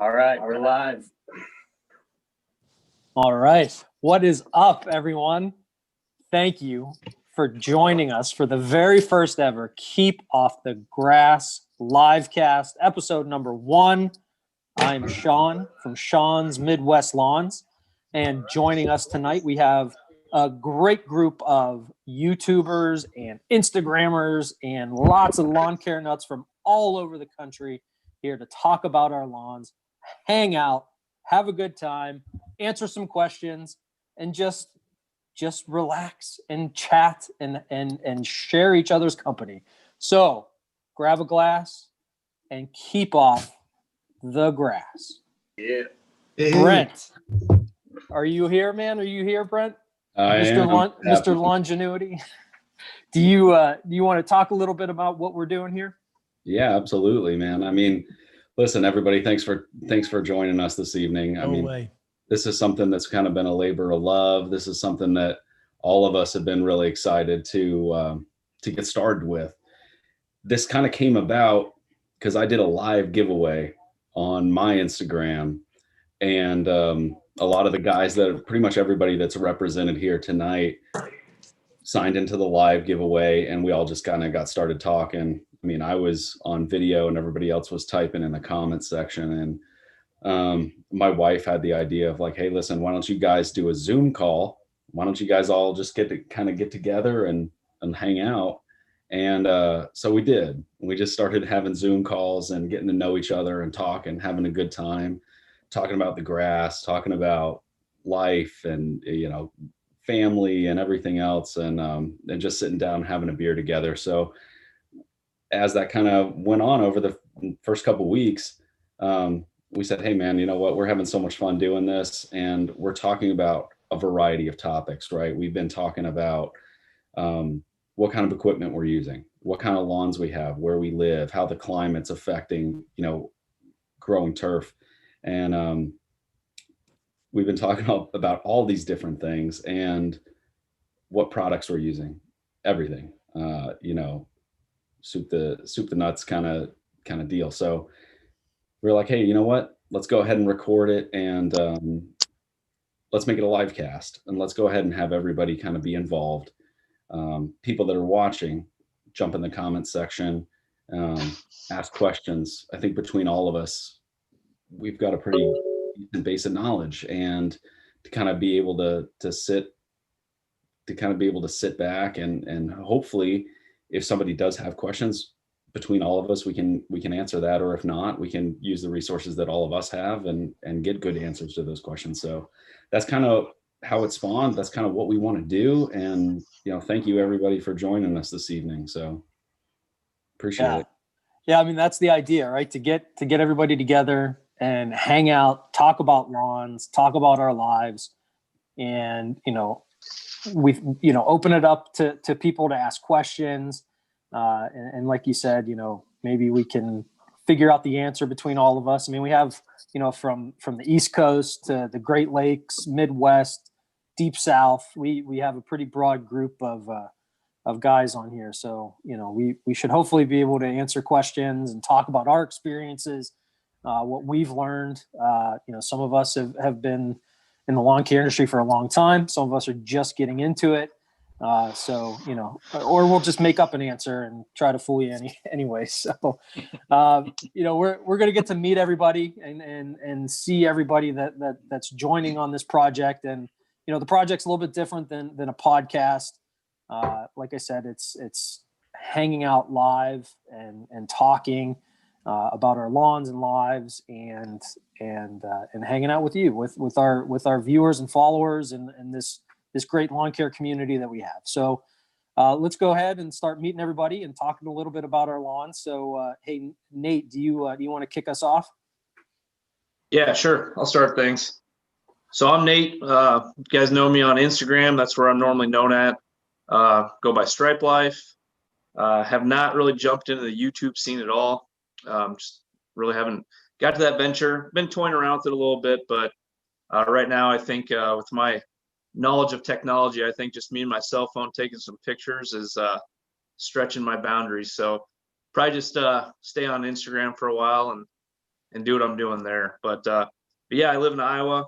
All right, we're live. All right. What is up, everyone? Thank you for joining us for the very first ever Keep Off the Grass Livecast, episode number 1. I'm Sean from Sean's Midwest Lawns, and joining us tonight, we have a great group of YouTubers and Instagrammers and lots of lawn care nuts from all over the country here to talk about our lawns, hang out, have a good time, answer some questions, and just relax and chat and share each other's company. So grab a glass and keep off the grass. Yeah. Brent, are you here, man? Are you here, Brent? Mr. Lawngenuity. Do you want to talk a little bit about what we're doing here? Yeah, absolutely, man. I mean, listen, everybody, thanks for joining us this evening. This is something that's kind of been a labor of love. This is something that all of us have been really excited to get started with. This kind of came about because I did a live giveaway on my Instagram, and a lot of the guys pretty much everybody that's represented here tonight signed into the live giveaway, and we all just kind of got started talking. I mean, I was on video and everybody else was typing in the comments section, and my wife had the idea of like, hey, listen, why don't you guys do a Zoom call? Why don't you guys all just get together and hang out? And so we did. We just started having Zoom calls and getting to know each other and talking, having a good time, talking about the grass, talking about life and, family and everything else, and just sitting down and having a beer together. So as that kind of went on over the first couple of weeks, we said, hey, man, you know what? We're having so much fun doing this. And we're talking about a variety of topics, right? We've been talking about what kind of equipment we're using, what kind of lawns we have, where we live, how the climate's affecting, growing turf. And we've been talking about all these different things and what products we're using, everything, soup the nuts kind of deal. So we're like, hey, you know what? Let's go ahead and record it, and let's make it a live cast, and let's go ahead and have everybody kind of be involved. People that are watching, jump in the comments section, ask questions. I think between all of us, we've got a pretty decent base of knowledge, and to kind of be able to sit back and hopefully, if somebody does have questions, between all of us, we can answer that, or if not, we can use the resources that all of us have and get good answers to those questions. So that's kind of how it spawned. That's kind of what we want to do. And, thank you everybody for joining us this evening. So appreciate it. Yeah. I mean, that's the idea, right? To get everybody together and hang out, talk about lawns, talk about our lives, and, we open it up to people to ask questions. And like you said, maybe we can figure out the answer between all of us. I mean, we have, from the East Coast to the Great Lakes, Midwest, Deep South, we have a pretty broad group of guys on here. So, we should hopefully be able to answer questions and talk about our experiences, what we've learned. Some of us have been in the lawn care industry for a long time. Some of us are just getting into it. So, or we'll just make up an answer and try to fool you anyway. So, we're going to get to meet everybody and see everybody that's joining on this project. And, the project's a little bit different than a podcast. Like I said, it's hanging out live and talking about our lawns and lives and hanging out with you, with our viewers and followers and this great lawn care community that we have. So let's go ahead and start meeting everybody and talking a little bit about our lawns. So, hey, Nate, do you want to kick us off? Yeah, sure. I'll start things. So I'm Nate. You guys know me on Instagram. That's where I'm normally known at. Go by Stripe Life. Have not really jumped into the YouTube scene at all. Just really haven't got to that venture. Been toying around with it a little bit, but right now I think with my knowledge of technology, I think just me and my cell phone taking some pictures is stretching my boundaries. So probably just stay on Instagram for a while and do what I'm doing there. But yeah, I live in Iowa.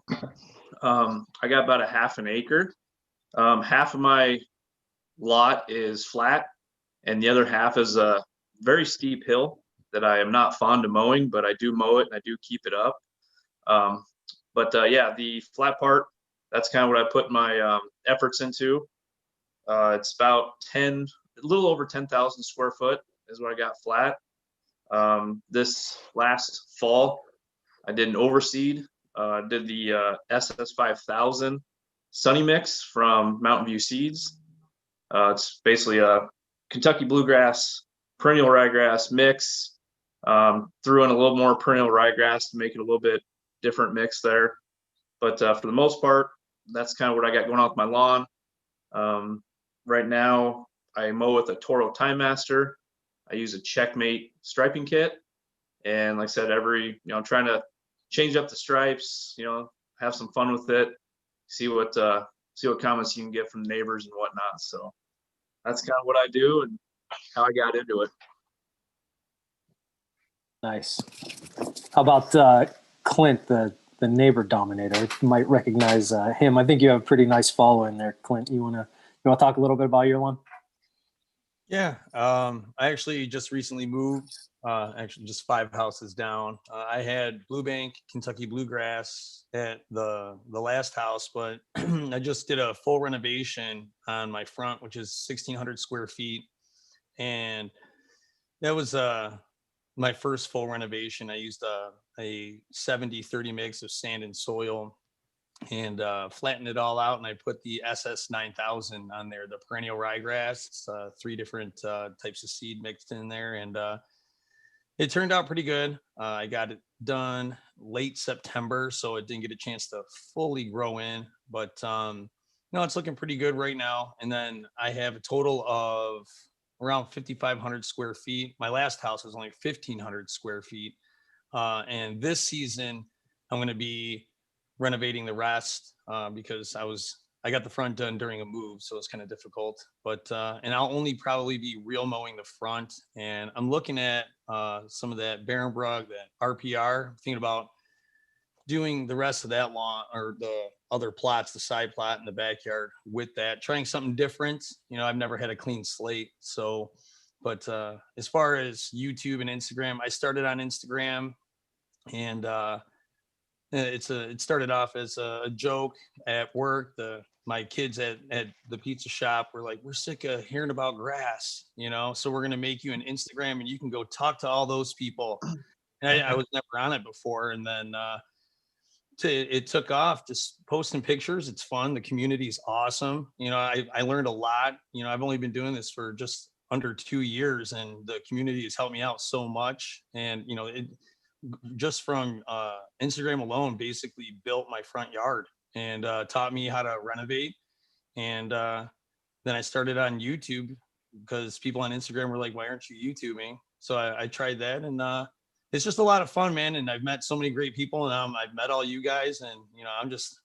I got about a half an acre. Half of my lot is flat, and the other half is a very steep hill that I am not fond of mowing, but I do mow it and I do keep it up. But yeah, the flat part, that's kind of what I put my efforts into. It's about a little over 10,000 square foot is what I got flat. This last fall, I did an overseed. Did the SS 5000 Sunny Mix from Mountain View Seeds. It's basically a Kentucky bluegrass, perennial ryegrass mix. Threw in a little more perennial ryegrass to make it a little bit different mix there. But for the most part, that's kind of what I got going on with my lawn. Right now, I mow with a Toro Time Master. I use a Checkmate striping kit. And like I said, I'm trying to change up the stripes, have some fun with it, see what comments you can get from neighbors and whatnot. So that's kind of what I do and how I got into it. Nice. How about Clint, the Neighbor Dominator? You might recognize him. I think you have a pretty nice following there, Clint. You wanna talk a little bit about your lawn? Yeah, I actually just recently moved. Actually, just 5 houses down. I had Blue Bank, Kentucky bluegrass at the last house, but I just did a full renovation on my front, which is 1,600 square feet, and that was my first full renovation. I used a 70-30 mix of sand and soil, and flattened it all out, and I put the SS 9000 on there, the perennial ryegrass. It's 3 different types of seed mixed in there, and it turned out pretty good. I got it done late September, so it didn't get a chance to fully grow in, but it's looking pretty good right now. And then I have a total of around 5,500 square feet. My last house was only 1,500 square feet, and this season I'm going to be renovating the rest because I got the front done during a move, so it's kind of difficult. But and I'll only probably be real mowing the front, and I'm looking at some of that Barenbrug, that RPR. I'm thinking about doing the rest of that lawn or the other plots, the side plot in the backyard with that, trying something different. I've never had a clean slate, so. But as far as YouTube and Instagram, I started on Instagram, and it started off as a joke at work. My kids at the pizza shop were like, "We're sick of hearing about grass, so we're going to make you an Instagram and you can go talk to all those people." And I was never on it before. And then it took off, just posting pictures. It's fun. The community is awesome. I learned a lot. I've only been doing this for just under 2 years, and the community has helped me out so much. And, just from Instagram alone, basically built my front yard and taught me how to renovate. And then I started on YouTube because people on Instagram were like, "Why aren't you YouTubing?" So I tried that, and it's just a lot of fun, man. And I've met so many great people, and I've met all you guys, and I'm just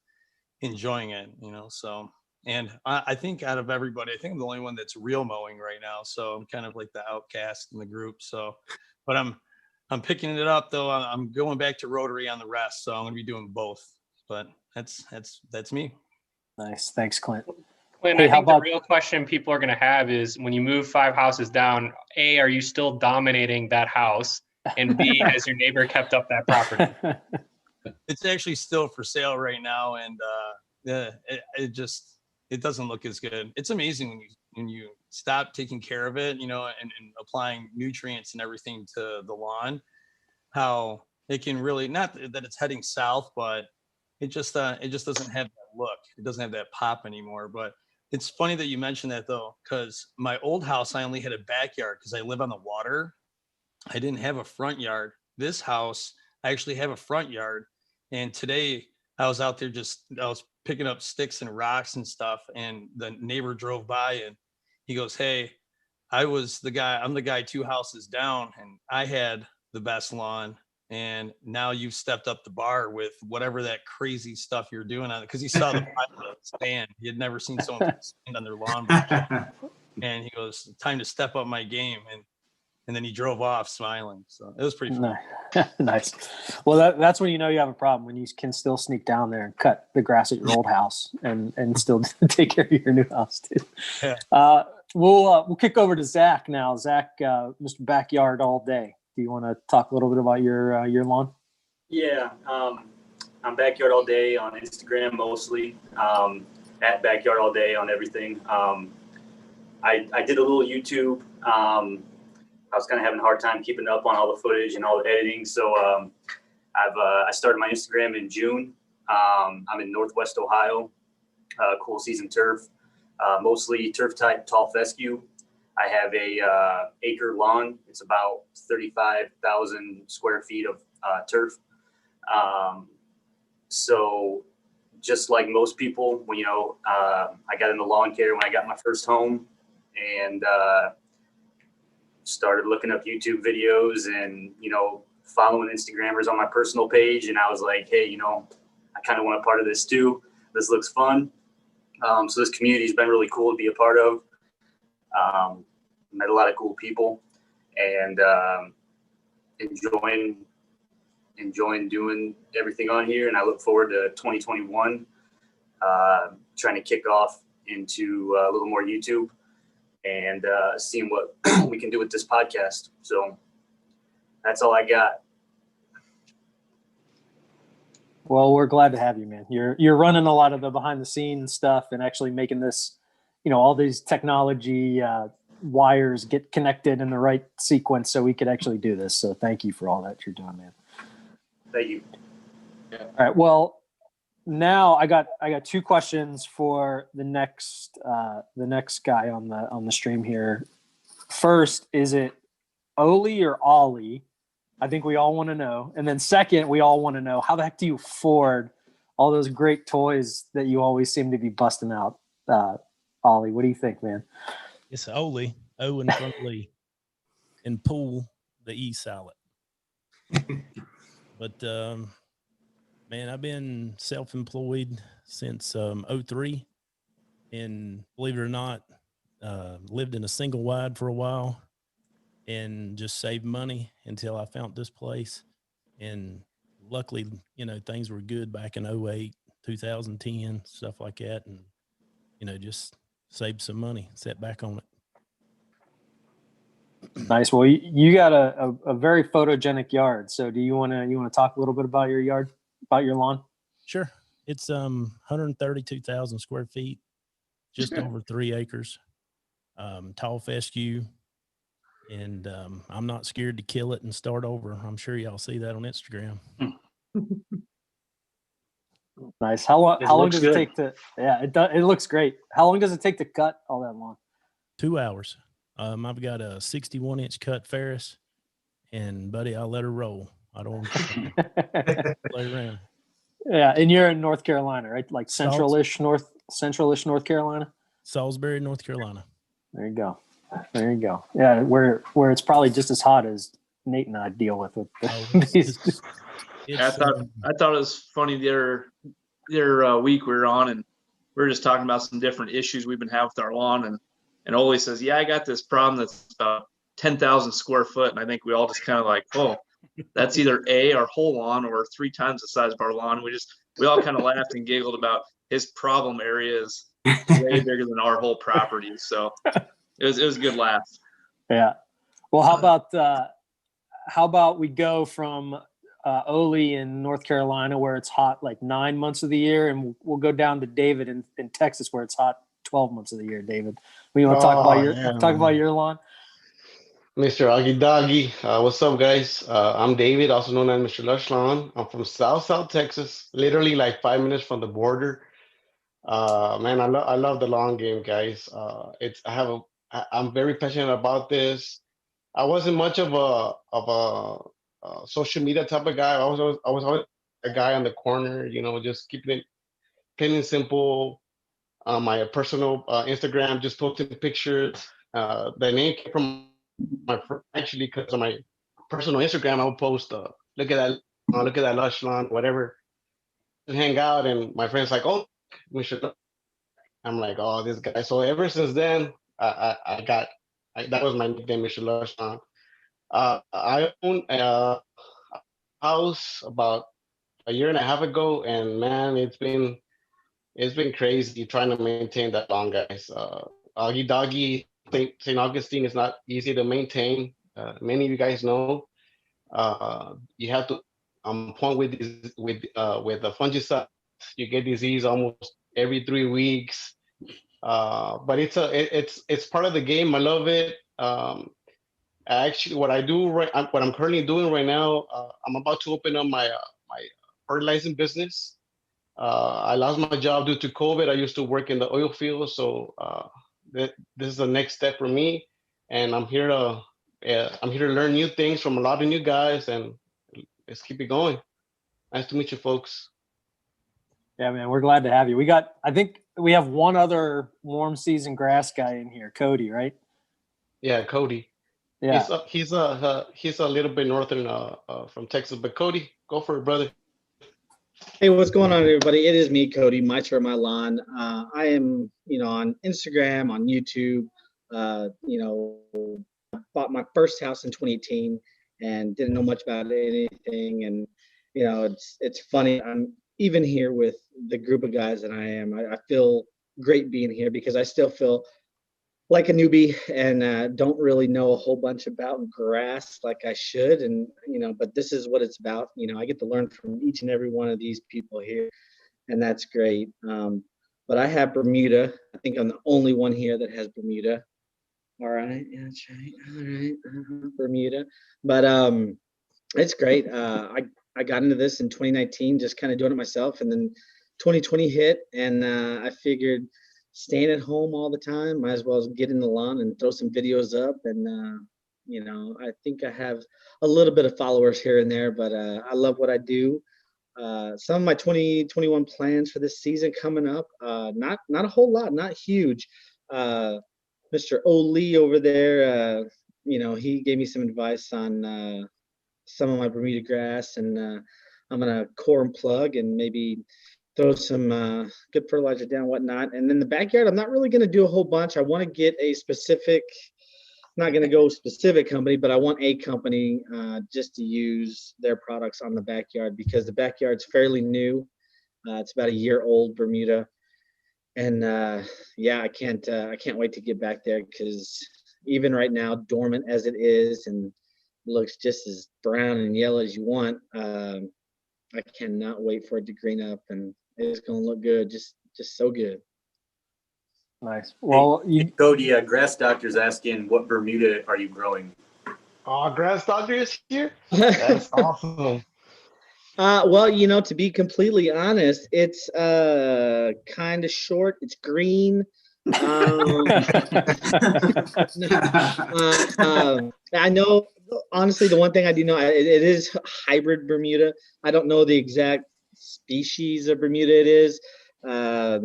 enjoying it. So. And I think out of everybody, I think I'm the only one that's real mowing right now. So I'm kind of like the outcast in the group. So, but I'm picking it up though. I'm going back to rotary on the rest, so I'm going to be doing both. But that's me. Nice, thanks, Clint. Clint, I think the real question people are going to have is, when you move 5 houses down, A, are you still dominating that house? And B, has your neighbor kept up that property? It's actually still for sale right now, and it doesn't look as good. It's amazing when you stop taking care of it, and applying nutrients and everything to the lawn, how it can really, not that it's heading south, but it just doesn't have that look. It doesn't have that pop anymore. But it's funny that you mentioned that though, because my old house, I only had a backyard because I live on the water. I didn't have a front yard. This house, I actually have a front yard. And today I was out there I was picking up sticks and rocks and stuff, and the neighbor drove by and he goes, "Hey, I'm the guy 2 houses down, and I had the best lawn, and now you've stepped up the bar with whatever that crazy stuff you're doing on it." Because he saw the stand. He had never seen someone stand on their lawn before. And he goes, "Time to step up my game." and then he drove off smiling. So it was pretty fun. Nice. Well, that's when you know you have a problem, when you can still sneak down there and cut the grass at your old house and still take care of your new house too. Yeah. We'll kick over to Zach now. Zach, Mr. Backyard All Day. Do you want to talk a little bit about your lawn? Yeah, I'm Backyard All Day on Instagram mostly. At Backyard All Day on everything. I did a little YouTube. I was kind of having a hard time keeping up on all the footage and all the editing, so I started my Instagram in June. I'm in Northwest Ohio, cool season turf, mostly turf type tall fescue. I have a acre lawn. It's about 35,000 square feet of turf. So just like most people, I got into lawn care when I got my first home, and started looking up YouTube videos and, following Instagrammers on my personal page. And I was like, hey, I kind of want a part of this too. This looks fun. So this community has been really cool to be a part of. Met a lot of cool people, and enjoying doing everything on here. And I look forward to 2021, trying to kick off into a little more YouTube and seeing what we can do with this podcast. So that's all I got. Well, we're glad to have you, man. You're running a lot of the behind the scenes stuff and actually making this, all these technology wires get connected in the right sequence so we could actually do this. So thank you for all that you're doing, man. Thank you. Yeah. All right. Well, now I got two questions for the next guy on the stream here. First, is it Olee or Olee? I think we all want to know. And then second, we all want to know, how the heck do you afford all those great toys that you always seem to be busting out? Olee, what do you think, man? It's Olee, O in front of Lee, and Poole, the E silent. But man, I've been self-employed since 03, and believe it or not, lived in a single wide for a while and just saved money until I found this place. And luckily, things were good back in 08, 2010, stuff like that. And, just saved some money, set back on it. Nice. Well, you got a very photogenic yard. So do you want to talk a little bit about your yard, about your lawn? Sure. It's 132,000 square feet, just over 3 acres, tall fescue. And I'm not scared to kill it and start over. I'm sure y'all see that on Instagram. Nice. How long does it take to? Yeah, it looks great. How long does it take to cut all that lawn? 2 hours. I've got a 61-inch cut Ferris, and buddy, I'll let her roll. I don't play around. Yeah, and you're in North Carolina, right? Like central-ish North Carolina. Salisbury, North Carolina. There you go. Yeah, where it's probably just as hot as Nate and I deal with these. I thought it was funny the other week we were on, and we were just talking about some different issues we've been having with our lawn, and Olee says, yeah, I got this problem that's about 10,000 square foot. And I think we all just kind of like, oh, that's either our whole lawn or 3 times the size of our lawn. We all kind of laughed and giggled about his problem area is way bigger than our whole property. So it was a good laugh. Yeah. Well, how about we go from Olee in North Carolina, where it's hot like 9 months of the year, and we'll go down to David in Texas, where it's hot 12 months of the year. David, we want to talk about your lawn? Mr. Augie Doggy. What's up, guys? I'm David, also known as Mr. Lush Lawn. I'm from South Texas, literally like 5 minutes from the border. Man, I love the lawn game, guys. I'm very passionate about this. I wasn't much of a social media type of guy. I was always a guy on the corner, just keeping it plain and simple. My personal Instagram, just posting pictures. The name came from because on my personal Instagram, I would post, look at that Lush Lawn, whatever, and hang out. And my friend's like, oh, we should. I'm like, oh, this guy. So ever since then, that was my nickname, Mr. Lush Lawn. I own a house about a year and a half ago, and man, it's been crazy trying to maintain that lawn, guys. Augie Doggy St. Augustine is not easy to maintain. Many of you guys know. You have to point with this, with the fungicide. You get disease almost every 3 weeks. But it's part of the game. I love it. Actually, what I do what I'm currently doing right now, I'm about to open up my fertilizing business. I lost my job due to COVID. I used to work in the oil field, so this is the next step for me, and I'm here to learn new things from a lot of new guys, and let's keep it going. Nice to meet you, folks. Yeah, man, we're glad to have you. I think we have one other warm season grass guy in here, Cody, right? Yeah, Cody. Yeah, he's a little bit northern from Texas, but Cody, go for it, brother. Hey, what's going on, everybody? It is me, Cody, Meister of My Lawn. I am, on Instagram, on YouTube. Bought my first house in 2018 and didn't know much about anything. And, it's funny. I'm even here with the group of guys that I am. I feel great being here because I still feel like a newbie and don't really know a whole bunch about grass like I should. And, but this is what it's about. I get to learn from each and every one of these people here, and that's great. But I have Bermuda. I think I'm the only one here that has Bermuda. All right. Yeah, that's right. All right. Bermuda. But it's great. I got into this in 2019, just kind of doing it myself. And then 2020 hit, and I figured staying at home all the time, might as well get in the lawn and throw some videos up. And, I think I have a little bit of followers here and there, but I love what I do. Some of my 2021 plans for this season coming up, not a whole lot, not huge. Mr. Olee over there, he gave me some advice on some of my Bermuda grass, and I'm going to core and plug and maybe throw some good fertilizer down, whatnot. And then the backyard, I'm not really going to do a whole bunch. I want to get a specific, not going to go specific company, but I want a company just to use their products on the backyard because the backyard's fairly new. It's about a year old, Bermuda. And I can't wait to get back there because even right now, dormant as it is and looks just as brown and yellow as you want, I cannot wait for it to green up, and it's going to look good, just so good. Nice. Well, hey, Cody, Grass Doctor's asking, what Bermuda are you growing? Oh, Grass Doctor is here? That's awesome. Well, to be completely honest, it's kind of short. It's green. I know, honestly, the one thing I do know, it is hybrid Bermuda. I don't know the exact species of Bermuda it is. I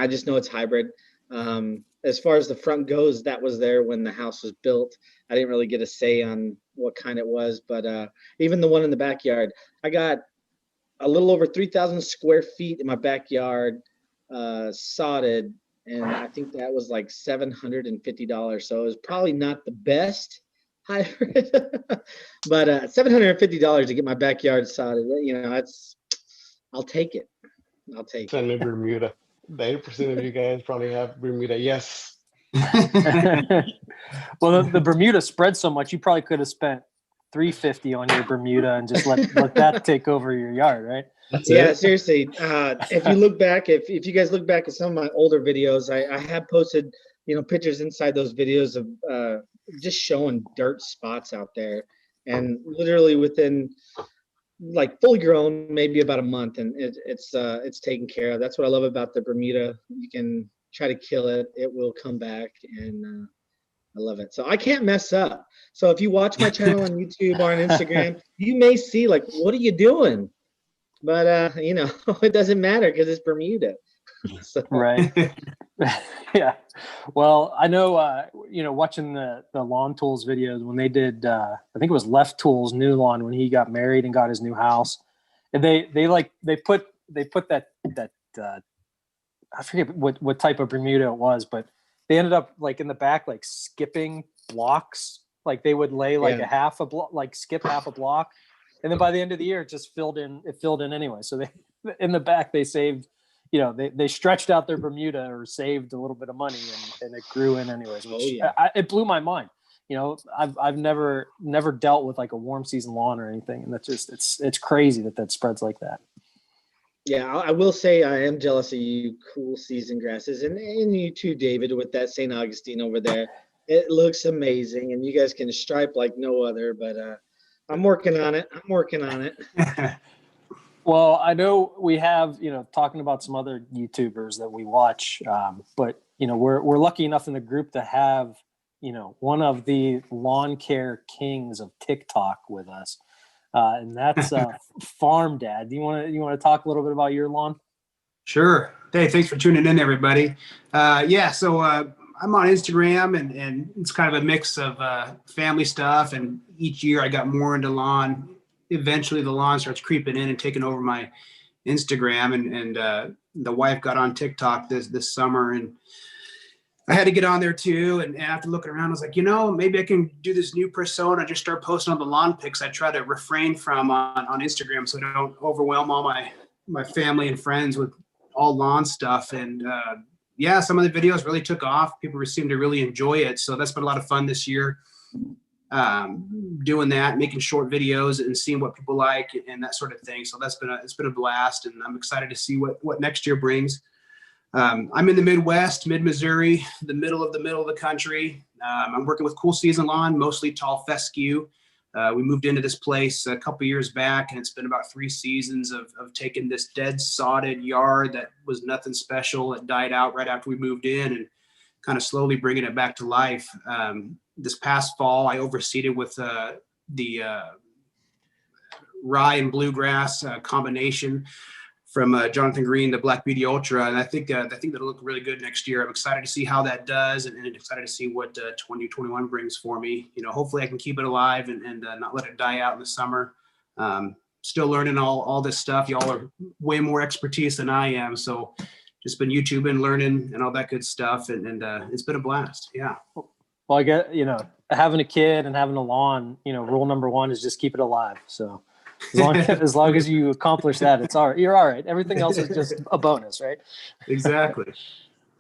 just know it's hybrid. As far as the front goes, that was there when the house was built. I didn't really get a say on what kind it was, but even the one in the backyard, I got a little over 3,000 square feet in my backyard, sodded, and I think that was like $750. So it was probably not the best hybrid, but $750 to get my backyard sodded, I'll take it. Send me Bermuda. The 80% of you guys probably have Bermuda. Yes. Well, the Bermuda spread so much, you probably could have spent $350 on your Bermuda and just let that take over your yard, right? Yeah, seriously. If you look back, if you guys look back at some of my older videos, I have posted, pictures inside those videos of just showing dirt spots out there, and literally within like fully grown, maybe about a month, and it's taken care of. That's what I love about the Bermuda. You can try to kill it, it will come back, and I love it. So I can't mess up. So if you watch my channel on YouTube or on Instagram, you may see like, what are you doing? But it doesn't matter because it's Bermuda. So. Right. Yeah. Well, I know, watching the Lawn Tools videos when they did, I think it was Left Tools' new lawn when he got married and got his new house, and they put that I forget what type of Bermuda it was, but they ended up like in the back, like skipping blocks Like they would lay like Yeah. a half a block, like skip half a block. And then by the end of the year, it just filled in anyway. So they, in the back, they saved, you know, they stretched out their Bermuda or saved a little bit of money and it grew in anyways, which it blew my mind. You know, I've never dealt with like a warm season lawn or anything. And that's just, it's crazy that spreads like that. Yeah, I will say I am jealous of you cool season grasses and you too, David, with that St. Augustine over there. It looks amazing and you guys can stripe like no other, but I'm working on it. Well, I know we have, you know, talking about some other YouTubers that we watch, but, you know, we're lucky enough in the group to have, you know, one of the lawn care kings of TikTok with us. And that's Pharm Dad. Do you want to talk a little bit about your lawn? Sure. Hey, thanks for tuning in, everybody. So I'm on Instagram, and it's kind of a mix of family stuff. And each year I got more into lawn. Eventually, the lawn starts creeping in and taking over my Instagram. And the wife got on TikTok this summer, and I had to get on there too. And after looking around, I was like, you know, maybe I can do this new persona, just start posting on the lawn pics I try to refrain from on Instagram so I don't overwhelm all my family and friends with all lawn stuff. And some of the videos really took off. People seemed to really enjoy it. So that's been a lot of fun this year, doing that, making short videos and seeing what people like and that sort of thing. So it's been a blast, and I'm excited to see what next year brings. I'm in the Midwest, mid-Missouri, the middle of the country. I'm working with Cool Season Lawn, mostly tall fescue. We moved into this place a couple years back, and it's been about 3 seasons of taking this dead sodded yard that was nothing special. It died out right after we moved in, and kind of slowly bringing it back to life. This past fall, I overseeded with the rye and bluegrass combination from Jonathan Green, the Black Beauty Ultra. And I think that'll look really good next year. I'm excited to see how that does, and excited to see what 2021 brings for me. You know, hopefully I can keep it alive and not let it die out in the summer. Still learning all this stuff. Y'all are way more expertise than I am. So just been YouTubing, learning and all that good stuff. And it's been a blast. Yeah. Well, I get, you know, having a kid and having a lawn, you know, rule number 1 is just keep it alive. So as long as you accomplish that, it's all right. You're all right. Everything else is just a bonus, right? Exactly.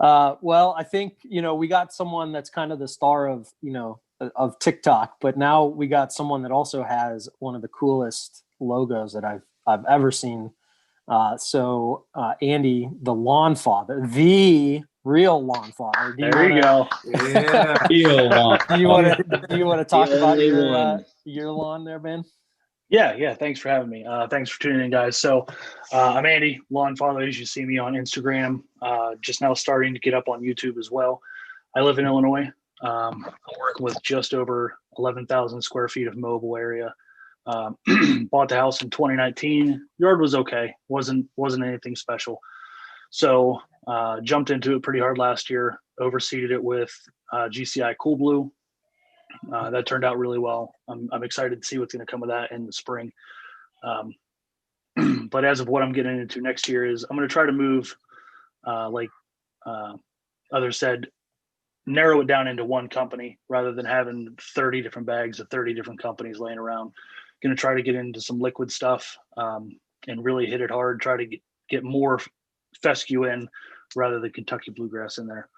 Well, I think, you know, we got someone that's kind of the star of, you know, of TikTok, but now we got someone that also has one of the coolest logos that I've ever seen. Andy, the Lawnfather, the real Lawnfather. There you go. Yeah. Real lawn. Do you want to talk about your lawn there, Ben? Yeah. Thanks for having me. Thanks for tuning in, guys. So I'm Andy, Lawnfather. As you see me on Instagram, just now starting to get up on YouTube as well. I live in Illinois. I work with just over 11,000 square feet of mobile area. Bought the house in 2019. Yard was okay. Wasn't anything special. So jumped into it pretty hard last year. Overseeded it with GCI Cool Blue. That turned out really well. I'm excited to see what's going to come of that in the spring. But as of what I'm getting into next year is I'm going to try to move, like others said, narrow it down into one company rather than having 30 different bags of 30 different companies laying around. Going to try to get into some liquid stuff and really hit it hard. Try to get more fescue in rather than Kentucky bluegrass in there.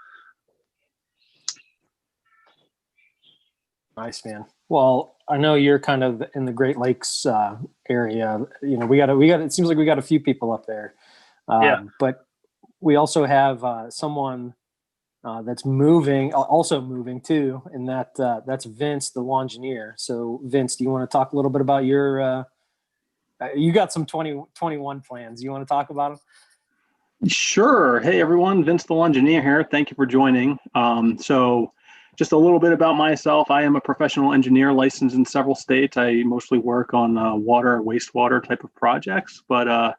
Nice, man. Well, I know you're kind of in the Great Lakes area. You know, we got. It seems like we got a few people up there. But we also have someone that's also moving too, and that's Vince, the Lawngineer. So, Vince, do you want to talk a little bit about your? You got some 2021 plans. You want to talk about them? Sure. Hey, everyone. Vince, the Lawngineer here. Thank you for joining. So, just a little bit about myself. I am a professional engineer licensed in several states. I mostly work on water, wastewater type of projects, but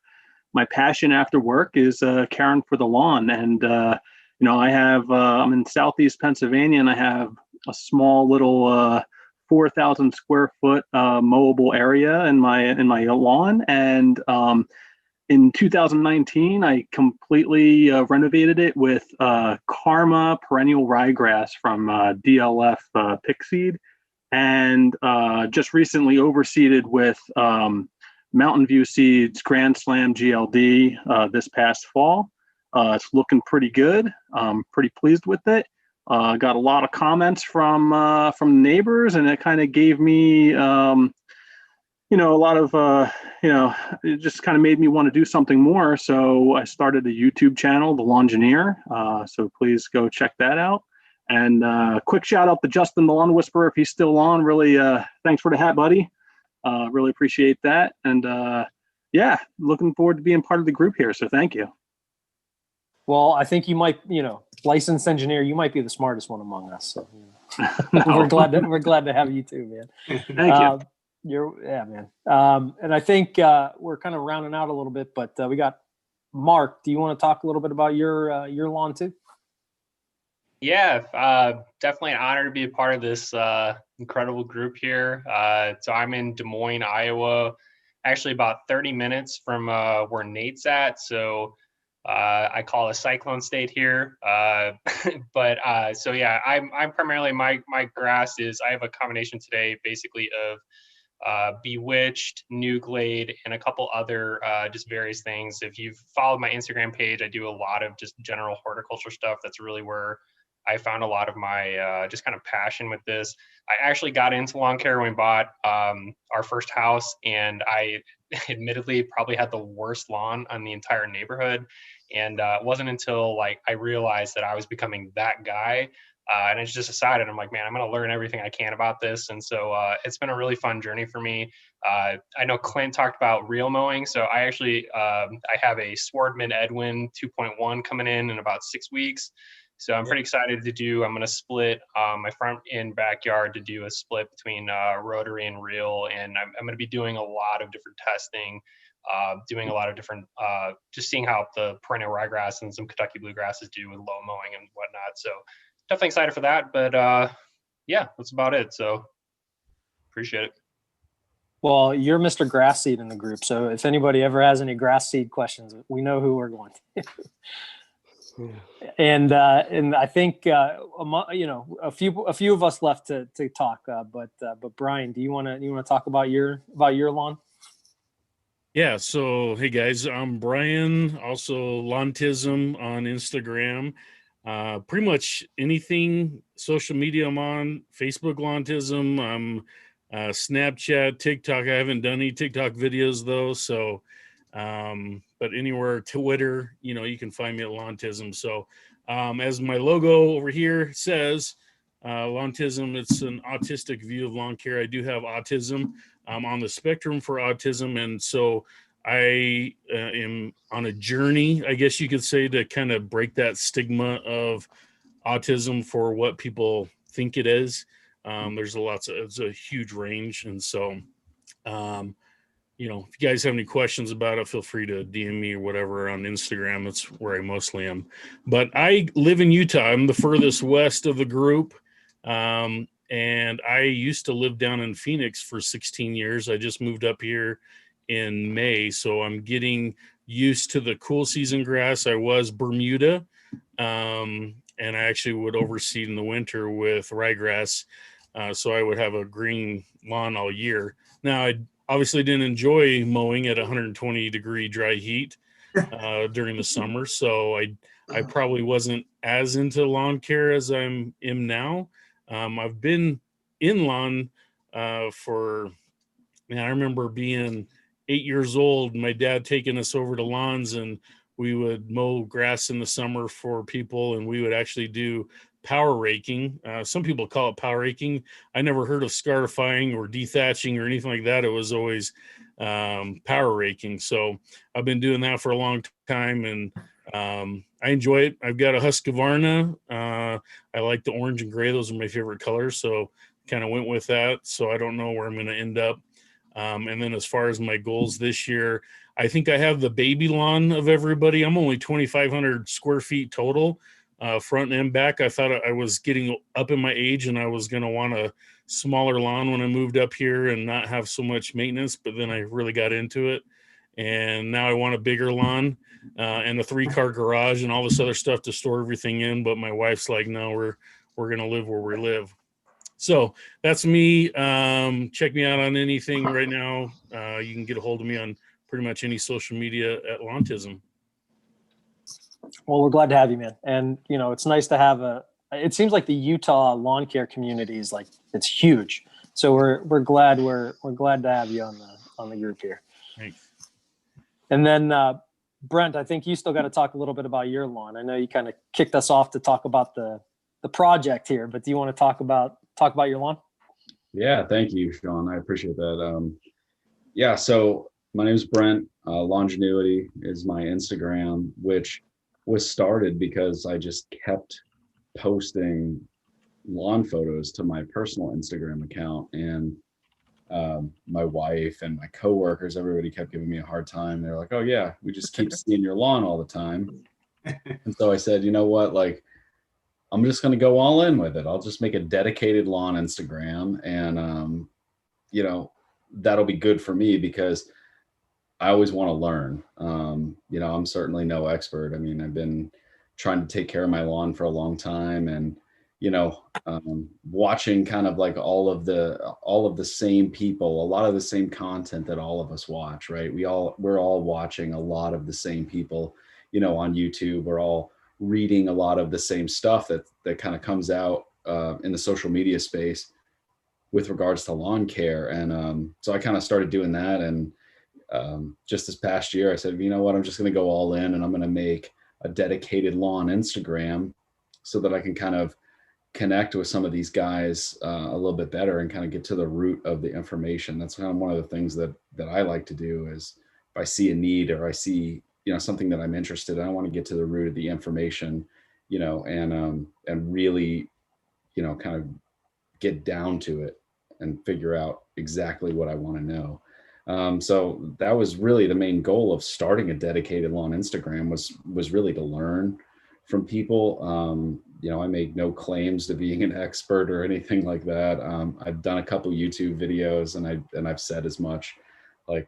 my passion after work is caring for the lawn. And, you know, I'm in Southeast Pennsylvania, and I have a small little 4,000 square foot mowable area in my lawn. And in 2019, I completely renovated it with Karma perennial ryegrass from DLF pick seed. and just recently overseeded with Mountain View Seeds Grand Slam GLD this past fall. It's looking pretty good. I'm pretty pleased with it. Got a lot of comments from neighbors, and it kind of gave me a lot of, it just kind of made me want to do something more. So I started a YouTube channel, The Lawngineer. So please go check that out. And quick shout out to Justin, the Lawn Whisperer, if he's still on. Really, thanks for the hat, buddy. Really appreciate that. And yeah, looking forward to being part of the group here. So thank you. Well, I think you might, licensed engineer, you might be the smartest one among us. So we're glad to have you too, man. Thank you. Man. And I think we're kind of rounding out a little bit, but we got Mark. Do you want to talk a little bit about your lawn too? Yeah, definitely an honor to be a part of this incredible group here. So I'm in Des Moines, Iowa, actually about 30 minutes from where Nate's at. So I call it a cyclone state here. So yeah, I'm primarily, my grass is, I have a combination today basically of Bewitched, New Glade, and a couple other just various things. If you've followed my Instagram page, I do a lot of just general horticulture stuff. That's really where I found a lot of my just kind of passion with this. I actually got into lawn care when we bought our first house, and I admittedly probably had the worst lawn on the entire neighborhood. And it wasn't until like I realized that I was becoming that guy. And I just decided, I'm like, man, I'm going to learn everything I can about this. And so it's been a really fun journey for me. I know Clint talked about reel mowing. So I actually, I have a Swardman Edwin 2.1 coming in about 6 weeks. So I'm pretty excited to do, I'm going to split my front and backyard to do a split between rotary and reel. And I'm going to be doing a lot of different testing, doing a lot of different, just seeing how the perennial ryegrass and some Kentucky bluegrasses do with low mowing and whatnot. So definitely excited for that, but yeah, that's about it. So appreciate it. Well, you're Mr. Grass Seed in the group. So if anybody ever has any grass seed questions, we know who we're going to. And I think a few of us left to talk, but Brian, do you want to talk about your lawn? Yeah. So hey guys, I'm Brian, also Lawntism on Instagram. Pretty much anything social media I'm on. Facebook Lawntism, I'm Snapchat, TikTok. I haven't done any TikTok videos though, so but anywhere, Twitter, you can find me at Lawntism. So as my logo over here says, Lawntism, it's an autistic view of lawn care. I do have autism. I'm on the spectrum for autism, and so I am on a journey, I guess you could say, to kind of break that stigma of autism for what people think it is. It's a huge range. And so, if you guys have any questions about it, feel free to DM me or whatever on Instagram. That's where I mostly am. But I live in Utah. I'm the furthest west of the group. And I used to live down in Phoenix for 16 years. I just moved up here in May. So I'm getting used to the cool season grass. I was Bermuda. And I actually would overseed in the winter with ryegrass. So I would have a green lawn all year. Now, I obviously didn't enjoy mowing at 120-degree dry heat during the summer. So I probably wasn't as into lawn care as I am now. I've been in lawn I remember being 8 years old, my dad taking us over to lawns, and we would mow grass in the summer for people, and we would actually do power raking. Some people call it power raking. I never heard of scarifying or dethatching or anything like that. It was always power raking. So I've been doing that for a long time, and I enjoy it. I've got a Husqvarna. I like the orange and gray. Those are my favorite colors. So kind of went with that. So I don't know where I'm going to end up. And then as far as my goals this year, I think I have the baby lawn of everybody. I'm only 2,500 square feet total, front and back. I thought I was getting up in my age and I was going to want a smaller lawn when I moved up here and not have so much maintenance. But then I really got into it. And now I want a bigger lawn and a 3-car garage and all this other stuff to store everything in. But my wife's like, no, we're going to live where we live. So that's me. Check me out on anything right now. You can get a hold of me on pretty much any social media at Lawntism. Well, we're glad to have you, man. And, you know, it's nice to have it seems like the Utah lawn care community is like, it's huge. So we're glad to have you on the group here. Thanks. And then, Brent, I think you still got to talk a little bit about your lawn. I know you kind of kicked us off to talk about the project here, but do you want to talk about your lawn? Yeah, thank you, Sean. I appreciate that. Yeah, so my name is Brent. Lawngenuity is my Instagram, which was started because I just kept posting lawn photos to my personal Instagram account, and my wife and my coworkers, everybody kept giving me a hard time. They're like, "Oh yeah, we just keep seeing your lawn all the time." And so I said, you know what, like, I'm just going to go all in with it. I'll just make a dedicated lawn Instagram, and you know, that'll be good for me because I always want to learn. You know, I'm certainly no expert. I mean, I've been trying to take care of my lawn for a long time, and you know, watching kind of like all of the same people, a lot of the same content that all of us watch, right? We're all watching a lot of the same people, you know, on YouTube. We're all reading a lot of the same stuff that kind of comes out in the social media space with regards to lawn care. And so I kind of started doing that. And just this past year, I said, you know what, I'm just going to go all in, and I'm going to make a dedicated lawn Instagram so that I can kind of connect with some of these guys a little bit better and kind of get to the root of the information. That's kind of one of the things that I like to do is if I see a need or I see, you know, something that I'm interested in, I want to get to the root of the information, you know, and really, you know, kind of get down to it and figure out exactly what I want to know. So that was really the main goal of starting a dedicated lawn Instagram was really to learn from people. You know, I make no claims to being an expert or anything like that. I've done a couple YouTube videos, and I've said as much. Like,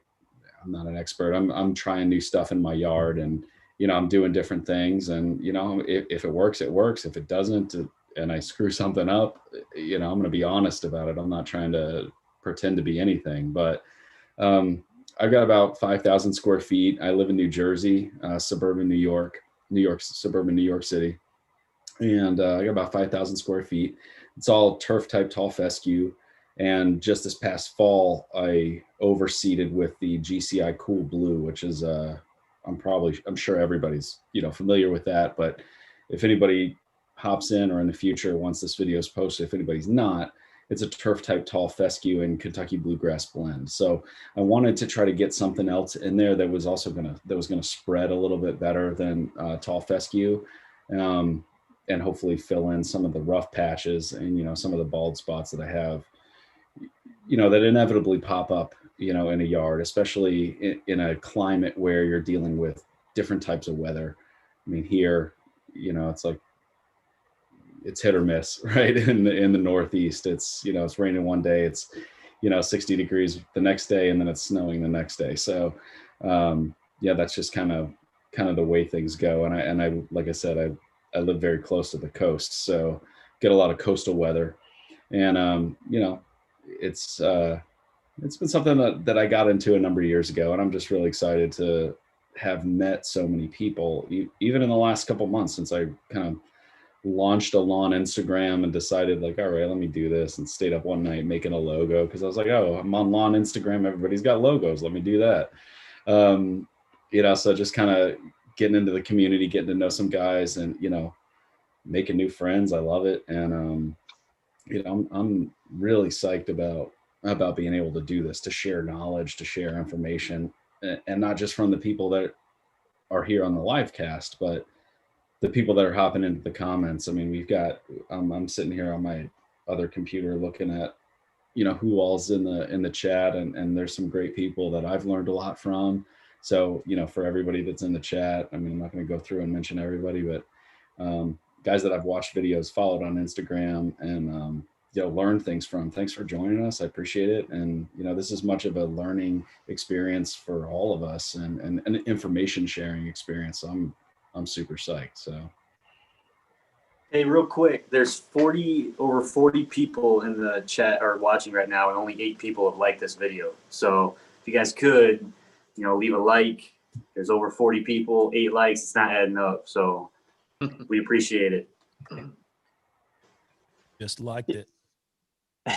I'm not an expert. I'm trying new stuff in my yard, and you know, I'm doing different things. And you know, if it works, it works. If it doesn't, and I screw something up, you know, I'm going to be honest about it. I'm not trying to pretend to be anything. But I've got about 5,000 square feet. I live in New Jersey, suburban New York, suburban New York City. And I got about 5,000 square feet. It's all turf type tall fescue. And just this past fall, I overseeded with the GCI Cool Blue, which is I'm sure everybody's, you know, familiar with that. But if anybody hops in or in the future once this video is posted, if anybody's not, it's a turf type tall fescue and Kentucky bluegrass blend. So I wanted to try to get something else in there that was also gonna spread a little bit better than tall fescue. And hopefully fill in some of the rough patches and, you know, some of the bald spots that I have, you know, that inevitably pop up, you know, in a yard, especially in a climate where you're dealing with different types of weather. I mean, here, you know, it's like, it's hit or miss, right? In the Northeast, it's, you know, it's raining one day, it's, you know, 60 degrees the next day, and then it's snowing the next day. So, yeah, that's just kind of the way things go. And I, like I said, I live very close to the coast, so get a lot of coastal weather. And, you know, it's been something that I got into a number of years ago, and I'm just really excited to have met so many people, even in the last couple months since I kind of launched a lawn Instagram and decided like, all right, let me do this, and stayed up one night making a logo because I was like, oh, I'm on lawn Instagram, everybody's got logos, let me do that. You know, so just kind of getting into the community, getting to know some guys, and, you know, making new friends. I love it. And, you know, I'm really psyched about being able to do this, to share knowledge, to share information, and not just from the people that are here on the live cast, but the people that are hopping into the comments. I mean, we've got, I'm sitting here on my other computer looking at, you know, who all's in the chat, and there's some great people that I've learned a lot from. So, you know, for everybody that's in the chat, I mean, I'm not going to go through and mention everybody, but guys that I've watched videos, followed on Instagram, and, you know, learned things from. Thanks for joining us. I appreciate it. And, you know, this is much of a learning experience for all of us, and an information sharing experience. So I'm super psyched. So. Hey, real quick, there's over 40 people in the chat are watching right now, and only 8 people have liked this video. So if you guys could, leave a like. There's over 40 people, 8 likes. It's not adding up. So we appreciate it. Just liked it.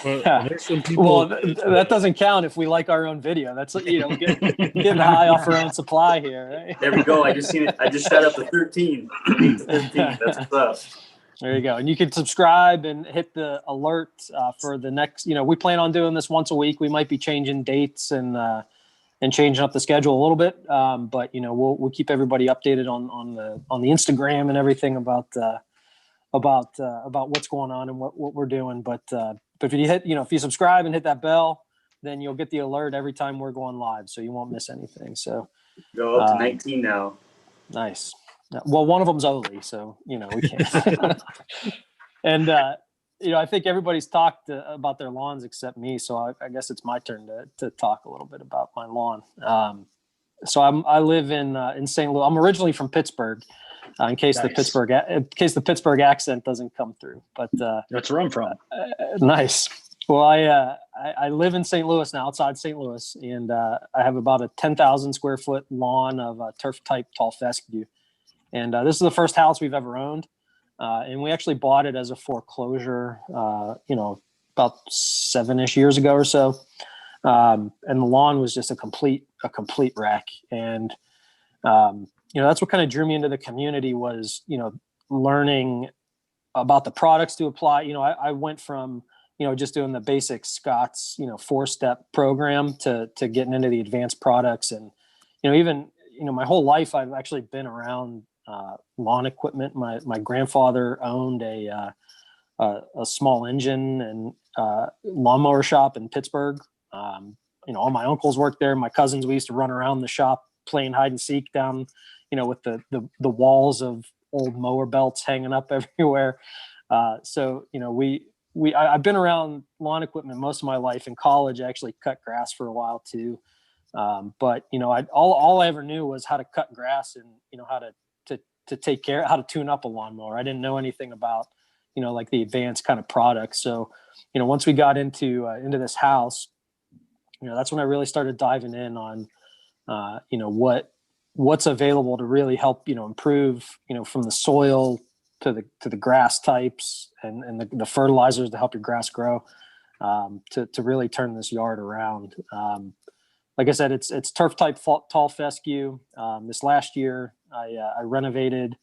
Well, there's some people. Well, that doesn't count if we like our own video. That's getting high off our own supply here. Right? There we go. I just seen it. I just shot up to 13. From 8 to 13. That's what's up. There you go. And you can subscribe and hit the alert for the next. We plan on doing this once a week. We might be changing dates and changing up the schedule a little bit. But we'll keep everybody updated on the Instagram and everything about what's going on and what we're doing. But if you if you subscribe and hit that bell, then you'll get the alert every time we're going live, so you won't miss anything. So go up to 19 now. Nice. Well, one of them's Olee, so we can't. And I think everybody's talked about their lawns except me, so I guess it's my turn to talk a little bit about my lawn. So I live in St. Louis. I'm originally from Pittsburgh. In case Nice. the Pittsburgh accent doesn't come through, but that's where I'm from. Nice. Well, I live in St. Louis now, outside St. Louis, and I have about a 10,000 square foot lawn of turf type tall fescue. And this is the first house we've ever owned. And we actually bought it as a foreclosure, about 7-ish years ago or so. And the lawn was just a complete wreck. And, that's what kind of drew me into the community was, learning about the products to apply. I went from, just doing the basic Scott's, 4-step program to getting into the advanced products. And, even, my whole life, I've actually been around lawn equipment. My grandfather owned a small engine and lawnmower shop in Pittsburgh. All my uncles worked there. My cousins, we used to run around the shop playing hide and seek down, with the walls of old mower belts hanging up everywhere. So I've been around lawn equipment most of my life. In college, I actually cut grass for a while too. But all I ever knew was how to cut grass and how to take care, how to tune up a lawnmower. I didn't know anything about like the advanced kind of products. So once we got into this house, that's when I really started diving in on what's available to really help improve from the soil to the grass types and the fertilizers to help your grass grow, to really turn this yard around. Like I said, it's turf type tall fescue. This last year, I renovated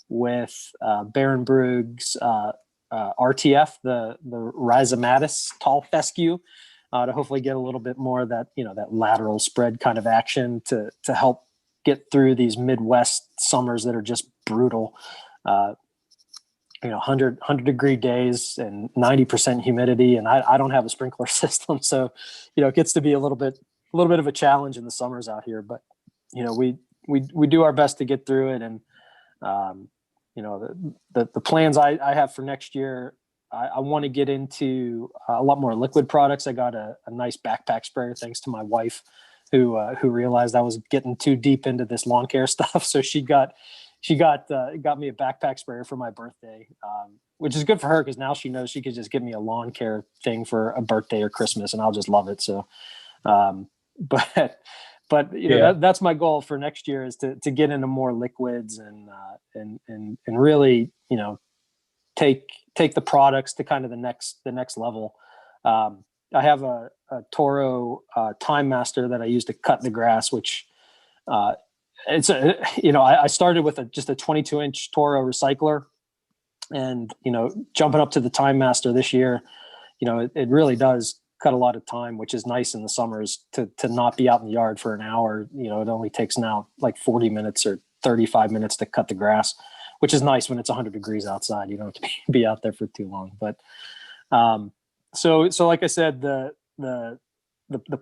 with Baron Brug's RTF, the rhizomatous tall fescue, to hopefully get a little bit more of that that lateral spread kind of action to help get through these Midwest summers that are just brutal. 100 degree days and 90% humidity, and I don't have a sprinkler system, so it gets to be a little bit of a challenge in the summers out here. But we do our best to get through it. And the plans I have for next year, I want to get into a lot more liquid products. I got a nice backpack sprayer thanks to my wife, who realized I was getting too deep into this lawn care stuff. So she got me a backpack sprayer for my birthday, which is good for her because now she knows she could just give me a lawn care thing for a birthday or Christmas, and I'll just love it. So, but that's my goal for next year is to get into more liquids and really take the products to kind of the next level. I have a Toro Time Master that I use to cut the grass, which I started with just a 22-inch Toro recycler, and jumping up to the Time Master this year, it really does cut a lot of time, which is nice in the summers to not be out in the yard for an hour. It only takes now like 40 minutes or 35 minutes to cut the grass, which is nice when it's 100 degrees outside. You don't have to be out there for too long. But so like I said, the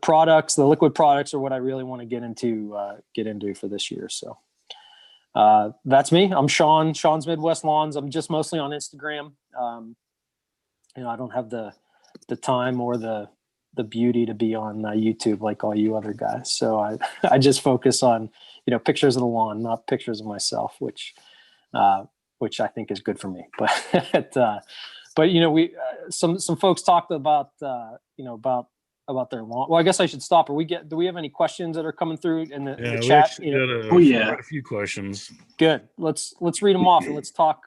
products, the liquid products, are what I really want to get into for this year. So that's me. I'm Sean's Midwest Lawns. I'm just mostly on Instagram. I don't have the time or the beauty to be on YouTube like all you other guys. So I just focus on, pictures of the lawn, not pictures of myself, which which I think is good for me. But you know, we some folks talked about you know, about their lawn. Well, I guess I should stop. Do we have any questions that are coming through in the We chat? actually got quite a few questions. Good. Let's read them off and let's talk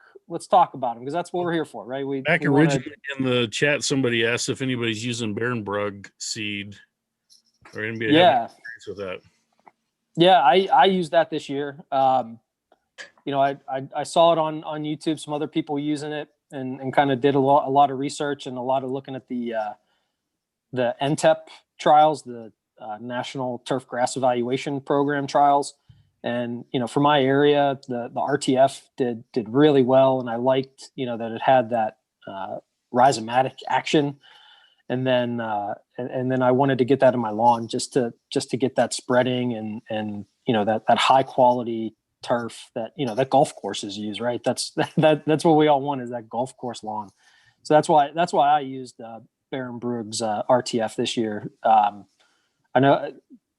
about them, because that's what we're here for, right? Originally in the chat, somebody asked if anybody's using Barenbrug seed or anybody have experience with that. Yeah, I used that this year. You know, I saw it on YouTube, some other people using it, and kind of did a lot of research and a lot of looking at the NTEP trials, the National Turf Grass Evaluation Program trials. And, you know, for my area, the RTF did really well. And I liked, you know, that it had that rhizomatic action. And then I wanted to get that in my lawn just to get that spreading and, you know, that high quality turf that, you know, that golf courses use, right? That's what we all want, is that golf course lawn. So that's why I used Barenbrug's RTF this year. I know,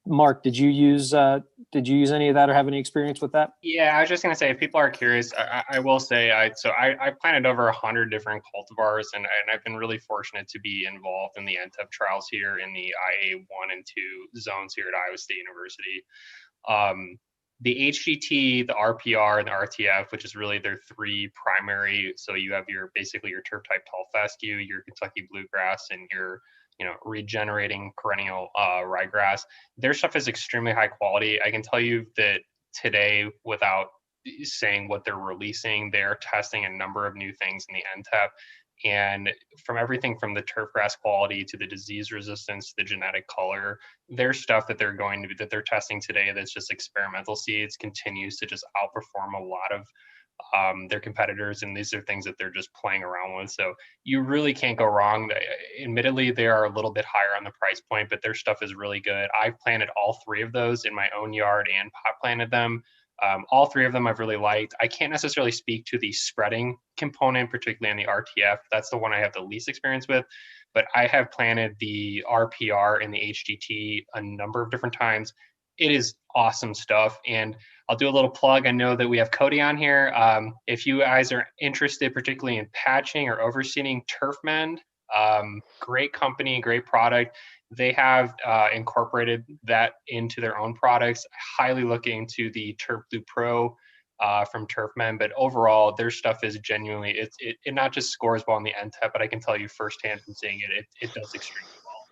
Mark, did you use any of that or have any experience with that? Yeah, I was just gonna say, if people are curious, I will say I planted over 100 different cultivars, and I've been really fortunate to be involved in the NTEP trials here in the IA 1 and 2 zones here at Iowa State University. The HGT, the RPR, and the RTF, which is really their three primary. So you have basically your turf type tall fescue, your Kentucky bluegrass, and your regenerating perennial ryegrass. Their stuff is extremely high quality. I can tell you that today, without saying what they're releasing, they're testing a number of new things in the NTEP. And from everything from the turf grass quality to the disease resistance, to the genetic color, their stuff that they're testing today, that's just experimental seeds, continues to just outperform a lot of their competitors. And these are things that they're just playing around with. So you really can't go wrong. Admittedly, they are a little bit higher on the price point, but their stuff is really good. I've planted all three of those in my own yard and pot planted them. All three of them I've really liked. I can't necessarily speak to the spreading component, particularly on the RTF. That's the one I have the least experience with, but I have planted the RPR and the HGT a number of different times. It is awesome stuff. And I'll do a little plug. I know that we have Cody on here. If you guys are interested, particularly in patching or overseeding turf mend, great company, great product. They have incorporated that into their own products. Highly look into the Turf Blue Pro from Turfmen, but overall their stuff is genuinely, it not just scores well on the NTEP, but I can tell you firsthand from seeing it does extremely well.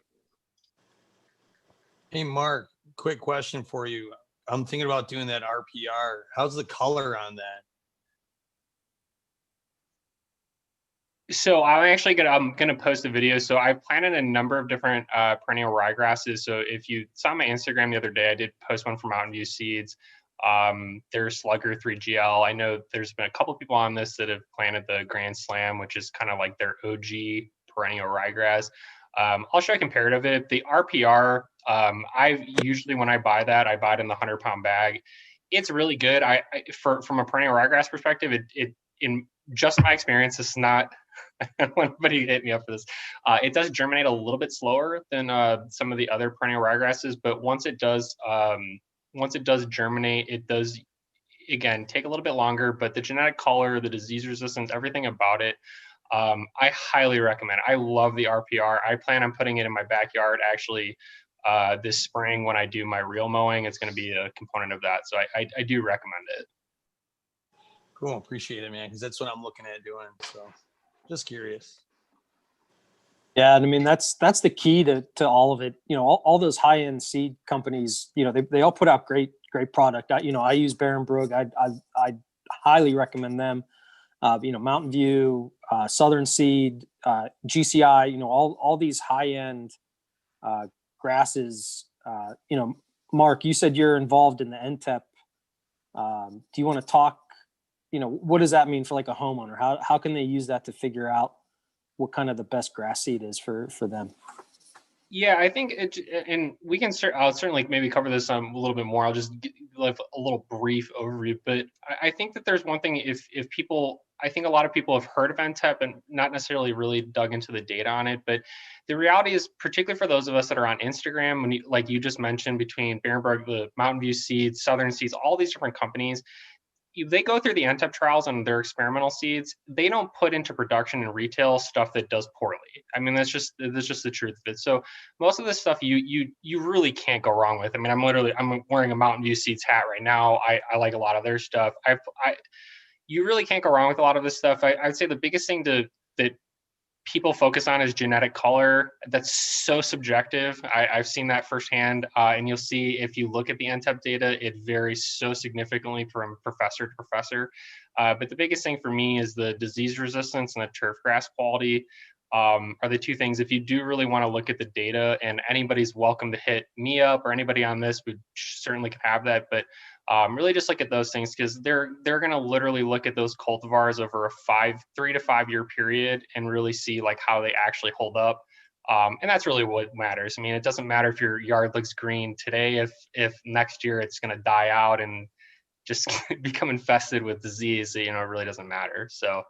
Hey Mark, quick question for you. I'm thinking about doing that RPR. How's the color on that? So I'm gonna post a video. So I planted a number of different perennial ryegrasses. So if you saw my Instagram the other day, I did post one from Mountain View Seeds. There's Slugger 3GL. I know there's been a couple of people on this that have planted the Grand Slam, which is kind of like their OG perennial ryegrass. I'll show a comparative of it. The RPR, I usually, when I buy that, I buy it in the 100-pound bag. It's really good. From a perennial ryegrass perspective, it in just my experience, it's not. I don't want anybody to hit me up for this. It does germinate a little bit slower than some of the other perennial ryegrasses, but once it does germinate, it does again take a little bit longer. But the genetic color, the disease resistance, everything about it, I highly recommend. I love the RPR. I plan on putting it in my backyard actually this spring when I do my real mowing. It's going to be a component of that, so I do recommend it. Cool, appreciate it, man, because that's what I'm looking at doing. So, just curious. Yeah, and I mean that's the key to all of it. You know, all those high end seed companies, you know, they all put out great product. I use Barenbrug. I highly recommend them. You know, Mountain View, Southern Seed, GCI. You know, all these high end grasses. You know, Mark, you said you're involved in the NTEP. Do you want to talk? You know, what does that mean for like a homeowner? How can they use that to figure out what kind of the best grass seed is for them? Yeah, I think and we can I'll certainly maybe cover this a little bit more. I'll just give like a little brief overview, but I think that there's one thing if people, I think a lot of people have heard of NTEP and not necessarily really dug into the data on it, but the reality is, particularly for those of us that are on Instagram, when like you just mentioned, between Barenbrug, the Mountain View Seeds, Southern Seeds, all these different companies, they go through the NTEP trials on their experimental seeds. They don't put into production and retail stuff that does poorly. I mean, that's just the truth of it. So most of this stuff you really can't go wrong with. I mean, I'm wearing a Mountain View Seeds hat right now. I like a lot of their stuff. You really can't go wrong with a lot of this stuff. I'd say the biggest thing that people focus on is genetic color. That's so subjective. I've seen that firsthand. And you'll see if you look at the NTEP data, it varies so significantly from professor to professor. But the biggest thing for me is the disease resistance and the turf grass quality are the two things. If you do really want to look at the data, and anybody's welcome to hit me up, or anybody on this would certainly could have that, but really just look at those things, because they're going to literally look at those cultivars over a 3 to 5 year period and really see like how they actually hold up. And that's really what matters. I mean, it doesn't matter if your yard looks green today, if next year it's going to die out and just become infested with disease, it really doesn't matter. So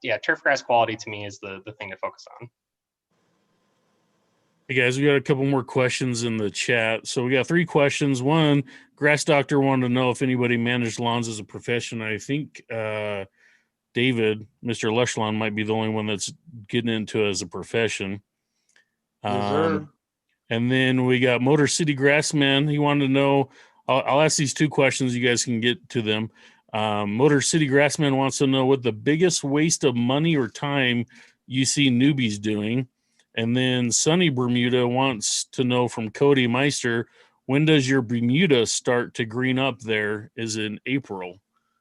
yeah, turf grass quality to me is the thing to focus on. Hey guys, we got a couple more questions in the chat. So we got 3 questions. One, Grass Doctor wanted to know if anybody managed lawns as a profession. I think David, Mr. Lush Lawn, might be the only one that's getting into it as a profession. Yes, and then we got Motor City Grassman. He wanted to know, I'll ask these 2 questions. You guys can get to them. Motor City Grassman wants to know what the biggest waste of money or time you see newbies doing. And then Sunny Bermuda wants to know from Cody Meister, when does your Bermuda start to green up there? Is it in April?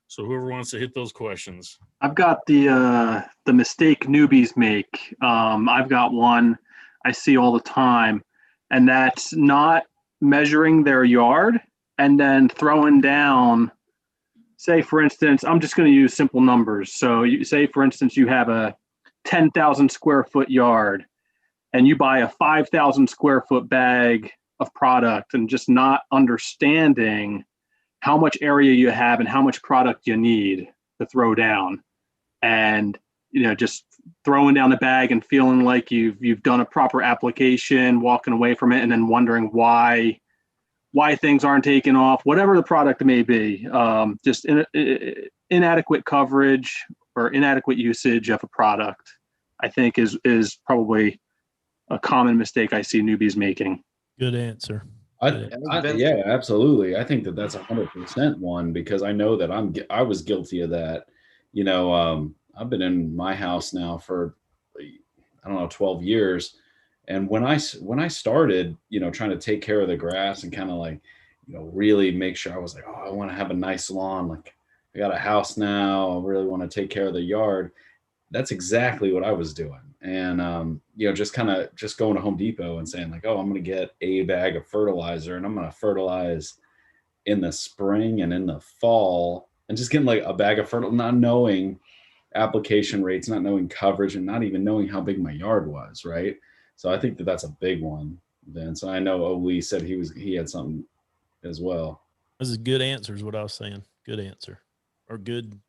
So whoever wants to hit those questions. I've got the mistake newbies make. I've got one I see all the time, and that's not measuring their yard and then throwing down, say, for instance, I'm just going to use simple numbers. So you say, for instance, you have a 10,000 square foot yard, and you buy a 5,000 square foot bag of product, and just not understanding how much area you have and how much product you need to throw down, and just throwing down the bag and feeling like you've done a proper application, walking away from it, and then wondering why things aren't taking off, whatever the product may be. Just inadequate coverage or inadequate usage of a product, I think is probably a common mistake I see newbies making. Good answer. Yeah, absolutely. I think that's 100% one, because I know that I was guilty of that. I've been in my house now for, 12 years. And when I started, trying to take care of the grass and kind of like, really make sure, I was like, oh, I want to have a nice lawn. Like, I got a house now. I really want to take care of the yard. That's exactly what I was doing. And, just going to Home Depot and saying like, oh, I'm going to get a bag of fertilizer and I'm going to fertilize in the spring and in the fall, and just getting like a bag of fertilizer, not knowing application rates, not knowing coverage, and not even knowing how big my yard was. Right. So I think that's a big one, Vince. And I know Olee said he had something as well. This is a good answer is what I was saying. Good answer, or good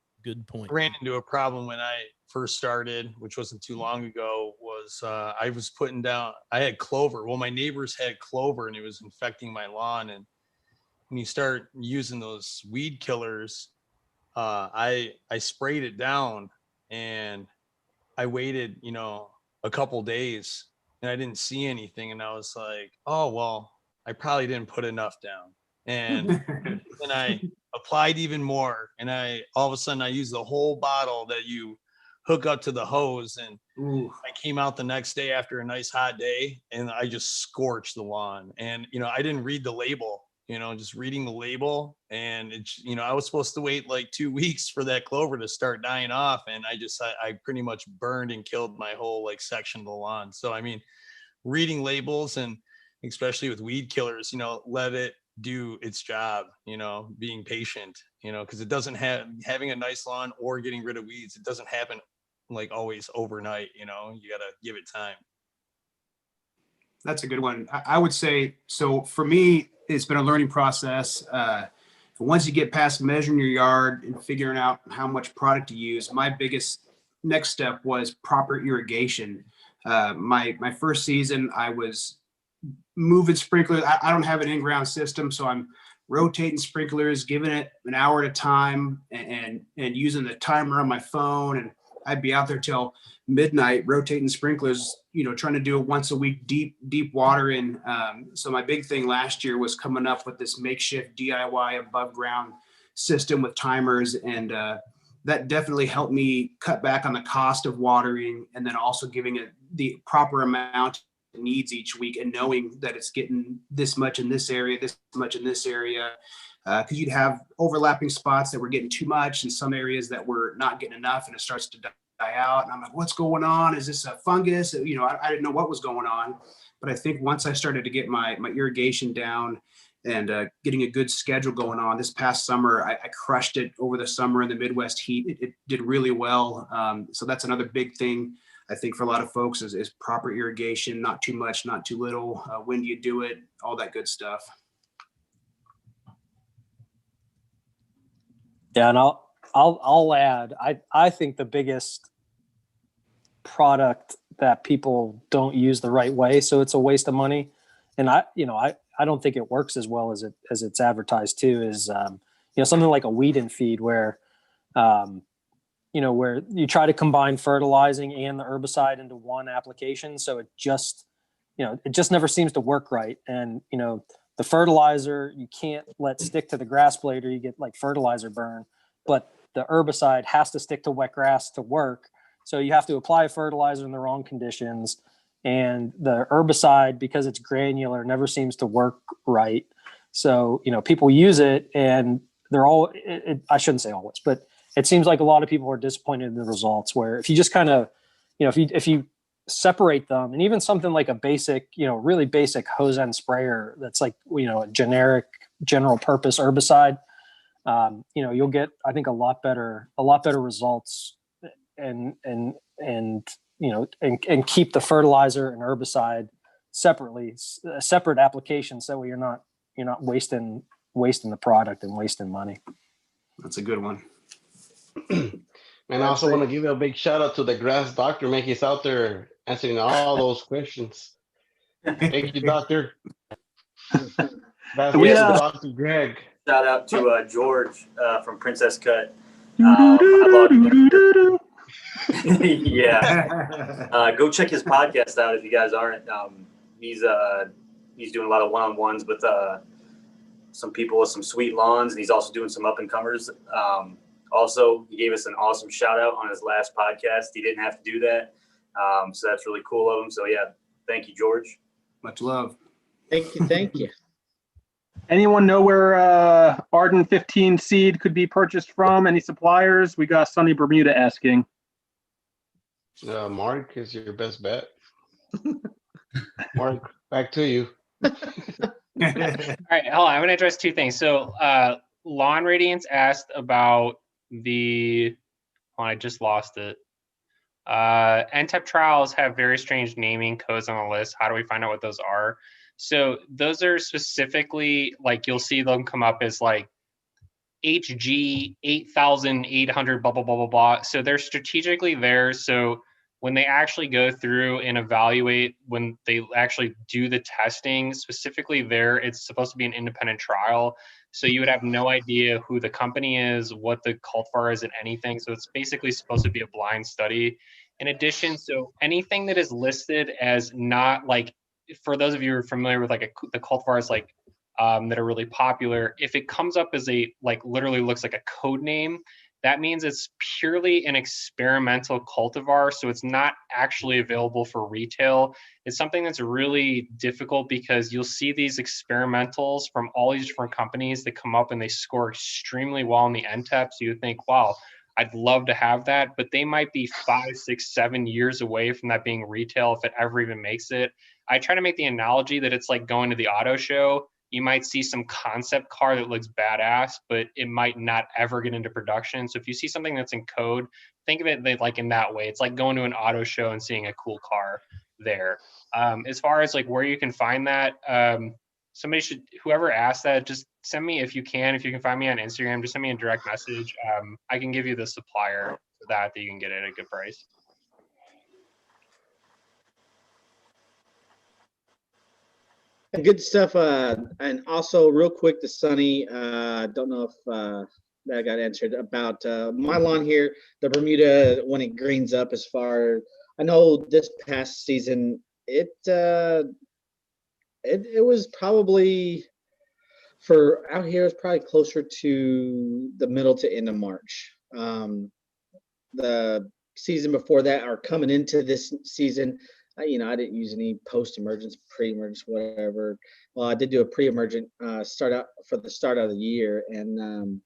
point. I ran into a problem when I first started, which wasn't too long ago, was I was putting down, I had clover. Well, my neighbors had clover and it was infecting my lawn. And when you start using those weed killers, I sprayed it down, and I waited, a couple days, and I didn't see anything. And I was like, oh, well, I probably didn't put enough down. And then I applied even more. And all of a sudden I used the whole bottle that you hook up to the hose. And I came out the next day after a nice hot day, and I just scorched the lawn. And, I didn't read the label, just reading the label. And it's, I was supposed to wait like 2 weeks for that clover to start dying off. And I pretty much burned and killed my whole like section of the lawn. So, I mean, reading labels, and especially with weed killers, let it do its job, being patient, because it doesn't having a nice lawn or getting rid of weeds, it doesn't happen like always overnight. You got to give it time. That's a good one. I would say, so for me, it's been a learning process. Once you get past measuring your yard and figuring out how much product to use, my biggest next step was proper irrigation. My first season, I was moving sprinklers. I don't have an in-ground system, so I'm rotating sprinklers, giving it an hour at a time, and using the timer on my phone. And I'd be out there till midnight rotating sprinklers, trying to do it once a week, deep watering. So my big thing last year was coming up with this makeshift DIY above ground system with timers, and that definitely helped me cut back on the cost of watering, and then also giving it the proper amount it needs each week, and knowing that it's getting this much in this area, this much in this area, because you'd have overlapping spots that were getting too much and some areas that were not getting enough, and it starts to die out. And I'm like, what's going on? Is this a fungus? I didn't know what was going on. But I think once I started to get my irrigation down and getting a good schedule going on this past summer, I crushed it over the summer in the Midwest heat. It did really well. So that's another big thing, I think, for a lot of folks is proper irrigation, not too much, not too little. When do you do it? All that good stuff. Yeah, and I'll add, I think the biggest product that people don't use the right way, so it's a waste of money. And I don't think it works as well as it's advertised too, is something like a weed and feed where where you try to combine fertilizing and the herbicide into one application. So it just never seems to work right. And the fertilizer you can't let stick to the grass blade or you get like fertilizer burn, but the herbicide has to stick to wet grass to work. So you have to apply fertilizer in the wrong conditions, and the herbicide, because it's granular, never seems to work right. So, people use it and they're all, I shouldn't say always, but it seems like a lot of people are disappointed in the results, where if you just kind of, if you separate them, and even something like a basic, really basic hose end sprayer that's like, a generic general purpose herbicide, you'll get, I think, a lot better results and keep the fertilizer and herbicide separately, separate applications. So you're not wasting the product and wasting money. That's a good one. And I also want to give a big shout out to the grass doctor, man. He's out there answering all those questions. Thank you, doctor. That's Dr. Greg. Shout out to George from Princess Cut. Yeah. Go check his podcast out if you guys aren't. He's doing a lot of one-on-ones with some people with some sweet lawns, and he's also doing some up-and-comers. Also, he gave us an awesome shout-out on his last podcast. He didn't have to do that, so that's really cool of him. So, yeah, thank you, George. Much love. Thank you. Anyone know where Arden 15 seed could be purchased from? Any suppliers? We got Sunny Bermuda asking. Mark is your best bet. Mark, back to you. All right, hold on. I'm going to address two things. So, Lawn Radiance asked about I just lost it. NTEP trials have very strange naming codes on the list. How do we find out what those are? So those are specifically, like, you'll see them come up as like HG 8,800 blah, blah, blah, blah, blah. So they're strategically there. So when they actually go through and evaluate, when they actually do the testing, specifically there, it's supposed to be an independent trial. So you would have no idea who the company is, what the cultivar is, and anything. So it's basically supposed to be a blind study. In addition, so anything that is listed as not like, for those of you who are familiar with like the cultivars like that are really popular, if it comes up as a like literally looks like a code name, that means it's purely an experimental cultivar. So it's not actually available for retail. It's something that's really difficult because you'll see these experimentals from all these different companies that come up and they score extremely well in the NTEP. So you think, wow, I'd love to have that, but they might be 5, 6, 7 years away from that being retail if it ever even makes it. I try to make the analogy that it's like going to the auto show. You might see some concept car that looks badass, but it might not ever get into production. So if you see something that's in code, think of it like in that way. It's like going to an auto show and seeing a cool car there. As far as like where you can find that, somebody should, whoever asked that, just send me, if you can find me on Instagram, just send me a direct message. I can give you the supplier for that you can get it at a good price. And good stuff. And also, real quick, to Sunny, don't know if that got answered about my lawn here, the Bermuda, when it greens up. As far I know, this past season, it was probably for out here. It's probably closer to the middle to end of March. The season before that, or coming into this season, I didn't use any post-emergence, pre-emergence, whatever. Well, I did do a pre-emergent start out for the start of the year, and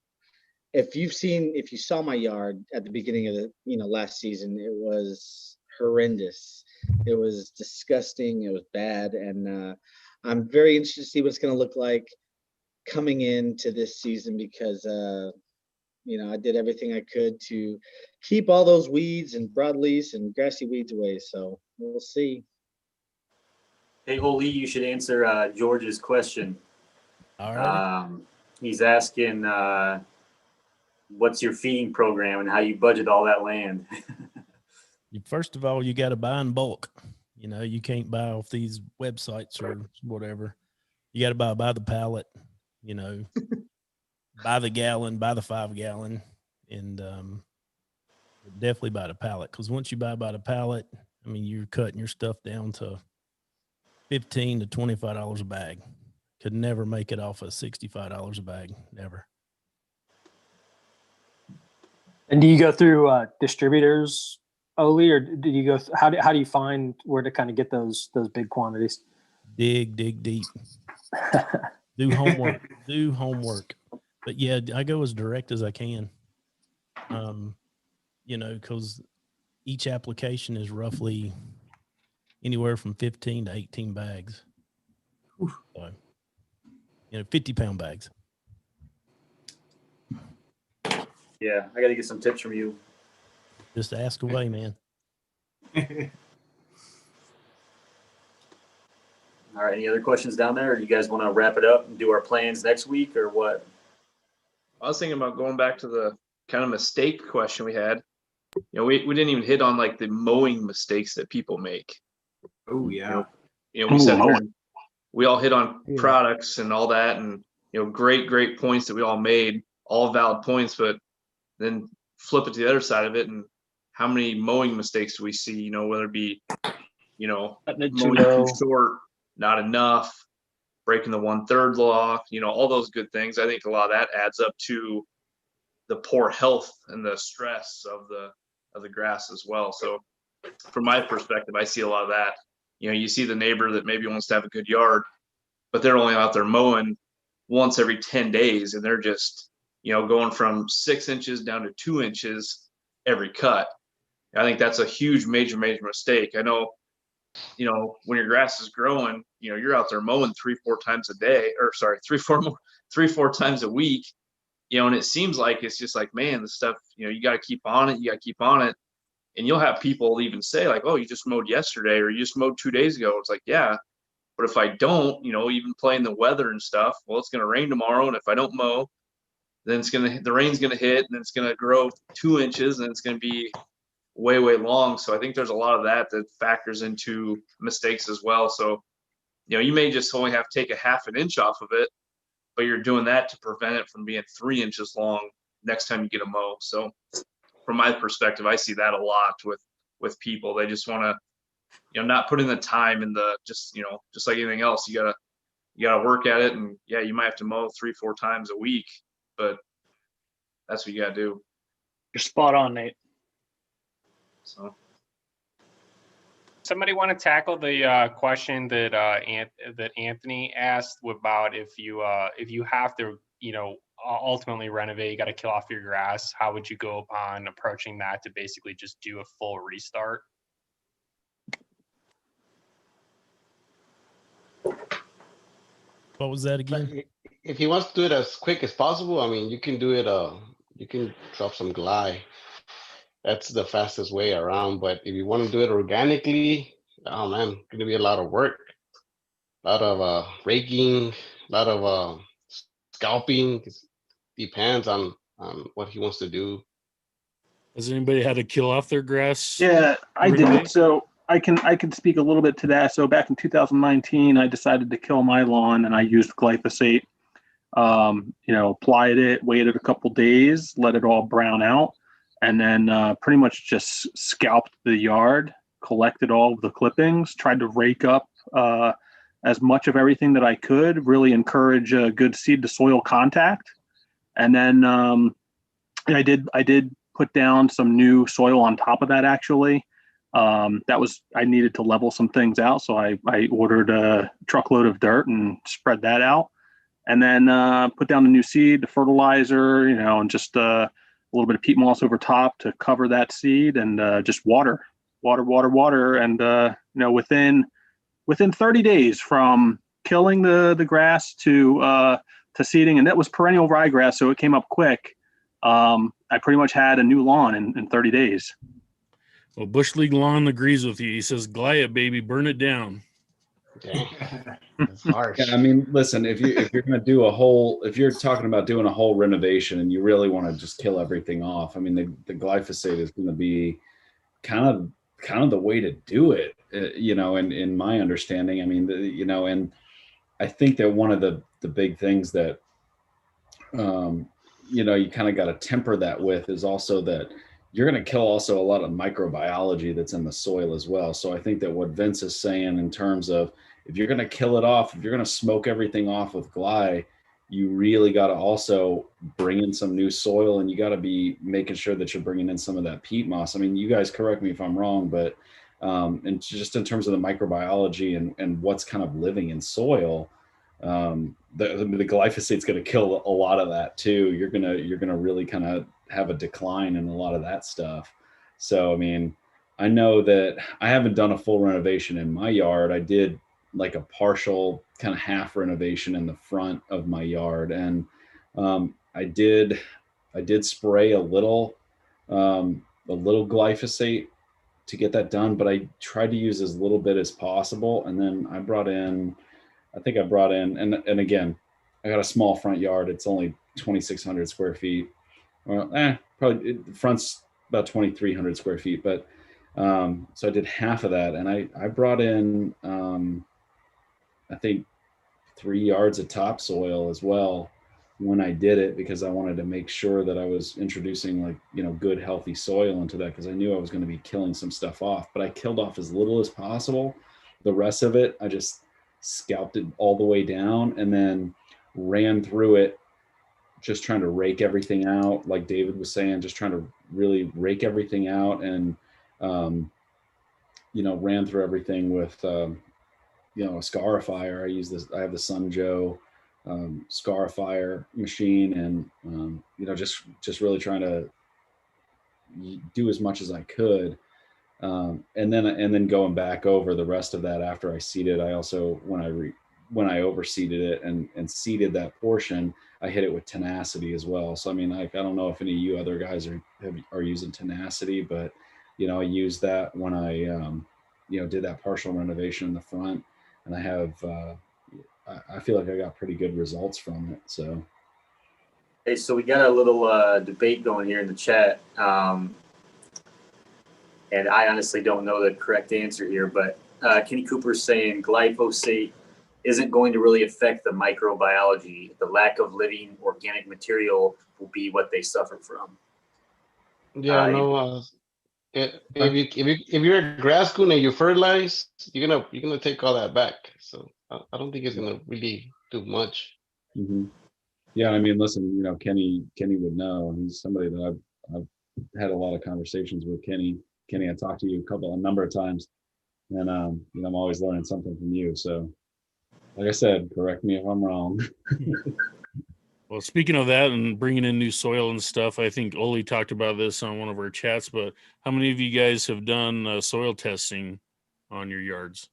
if you saw my yard at the beginning of the last season, it was horrendous. It was disgusting. It was bad, and I'm very interested to see what it's going to look like coming into this season because I did everything I could to keep all those weeds and broadleaves and grassy weeds away. So we'll see. Hey, Olee, you should answer George's question. All right. He's asking, what's your feeding program and how you budget all that land? First of all, you got to buy in bulk. You can't buy off these websites or whatever. You got to buy by the pallet, by the gallon, by the 5 gallon, and definitely by the pallet. Because once you buy by the pallet, you're cutting your stuff down to $15 to $25 a bag. Could never make it off of $65 a bag. Never. And do you go through distributors, Olee, or do you go? How do you find where to kind of get those big quantities? Dig deep. Do homework. But yeah, I go as direct as I can. Because each application is roughly anywhere from 15 to 18 bags. So, 50-pound bags. Yeah, I got to get some tips from you. Just ask away, man. All right. Any other questions down there? Or you guys want to wrap it up and do our plans next week or what? I was thinking about going back to the kind of mistake question we had. We didn't even hit on like the mowing mistakes that people make. Oh yeah. We said we all hit on products and all that, and great points that we all made, all valid points, but then flip it to the other side of it, and how many mowing mistakes do we see? Whether it be mowing too short, not enough, breaking the 1/3 law, all those good things. I think a lot of that adds up to the poor health and the stress of the grass as well. So from my perspective, I see a lot of that. You see the neighbor that maybe wants to have a good yard, but they're only out there mowing once every 10 days, and they're just going from 6 inches down to 2 inches every cut. I think that's a huge, major mistake. I know, when your grass is growing, you're out there mowing 3-4 times a day, or sorry, 3-4 times a week, and it seems like it's just like, man, the stuff, you got to keep on it. And you'll have people even say like, oh, you just mowed yesterday, or you just mowed 2 days ago. It's like, yeah, but if I don't, even playing the weather and stuff, well, it's going to rain tomorrow. And if I don't mow, then the rain's going to hit, and it's going to grow 2 inches, and it's going to be way long. So I think there's a lot of that factors into mistakes as well. So you may just only have to take a 1/2 inch off of it, but you're doing that to prevent it from being 3 inches long next time you get a mow. So from my perspective, I see that a lot with people. They just want to not put in the time and just like anything else, you gotta work at it. And yeah, you might have to mow 3-4 times a week, but that's what you gotta do. You're spot on, Nate. So, somebody want to tackle the question that Anthony asked about if you have to ultimately renovate, you got to kill off your grass. How would you go upon approaching that to basically just do a full restart? What was that again? If he wants to do it as quick as possible, you can do it. You can drop some glide. That's the fastest way around. But if you want to do it organically, oh man, it's gonna be a lot of work, a lot of raking, a lot of scalping. It depends on what he wants to do. Has anybody had to kill off their grass? Yeah, I did. So I can speak a little bit to that. So back in 2019, I decided to kill my lawn, and I used glyphosate. Applied it, waited a couple days, let it all brown out, and then pretty much just scalped the yard, collected all of the clippings, tried to rake up as much of everything that I could, really encourage a good seed to soil contact. And then I did put down some new soil on top of that, actually. I needed to level some things out. So I ordered a truckload of dirt and spread that out. And then put down the new seed, the fertilizer, and just a little bit of peat moss over top to cover that seed, and just water. And within 30 days from killing the grass to seeding, and that was perennial ryegrass, so it came up quick. I pretty much had a new lawn in 30 days. Well, Bush League Lawn agrees with you. He says, "Gly it, baby, burn it down." That's harsh. Yeah, I mean, listen, if you're going to do if you're talking about doing a whole renovation and you really want to just kill everything off, I mean, the glyphosate is going to be kind of the way to do it, in my understanding. I mean, and I think that one of the big things that, you kind of got to temper that with is also that you're going to kill also a lot of microbiology that's in the soil as well. So I think that what Vince is saying in terms of, if you're going to kill it off, if you're going to smoke everything off with gly, you really got to also bring in some new soil, and you got to be making sure that you're bringing in some of that peat moss. I mean, you guys correct me if I'm wrong, but and just in terms of the microbiology and what's kind of living in soil, the glyphosate's going to kill a lot of that too. You're gonna really kind of have a decline in a lot of that stuff. So I mean, I know that I haven't done a full renovation in my yard. I did like a partial kind of half renovation in the front of my yard. And I did spray a little glyphosate to get that done, but I tried to use as little bit as possible. And then I brought in, and again, I got a small front yard. It's only 2,600 square feet. Well, probably the front's about 2,300 square feet, but so I did half of that. And I brought in, I think 3 yards of topsoil as well when I did it, because I wanted to make sure that I was introducing good healthy soil into that, because I knew I was going to be killing some stuff off. But I killed off as little as possible. The rest of it, I just scalped it all the way down and then ran through it, just trying to rake everything out. Like David was saying, just trying to really rake everything out, and ran through everything with a scarifier. I have the Sun Joe scarifier machine, and just really trying to do as much as I could, and then going back over the rest of that after I seeded. I also, when I overseeded it and seeded that portion, I hit it with tenacity as well. So I mean, I don't know if any of you other guys are using tenacity, but I used that when I did that partial renovation in the front. And I feel like I got pretty good results from it. So, hey, so we got a little debate going here in the chat, and I honestly don't know the correct answer here, but Kenny Cooper's saying glyphosate isn't going to really affect the microbiology. The lack of living organic material will be what they suffer from. Yeah, if you're a grass coon and you fertilize, you're gonna take all that back. So I don't think it's gonna really do much. Mm-hmm. Yeah, I mean, listen, Kenny would know. He's somebody that I've had a lot of conversations with. Kenny, I talked to you a number of times, and I'm always learning something from you. So, like I said, correct me if I'm wrong. Well, speaking of that and bringing in new soil and stuff, I think Olee talked about this on one of our chats, but how many of you guys have done soil testing on your yards?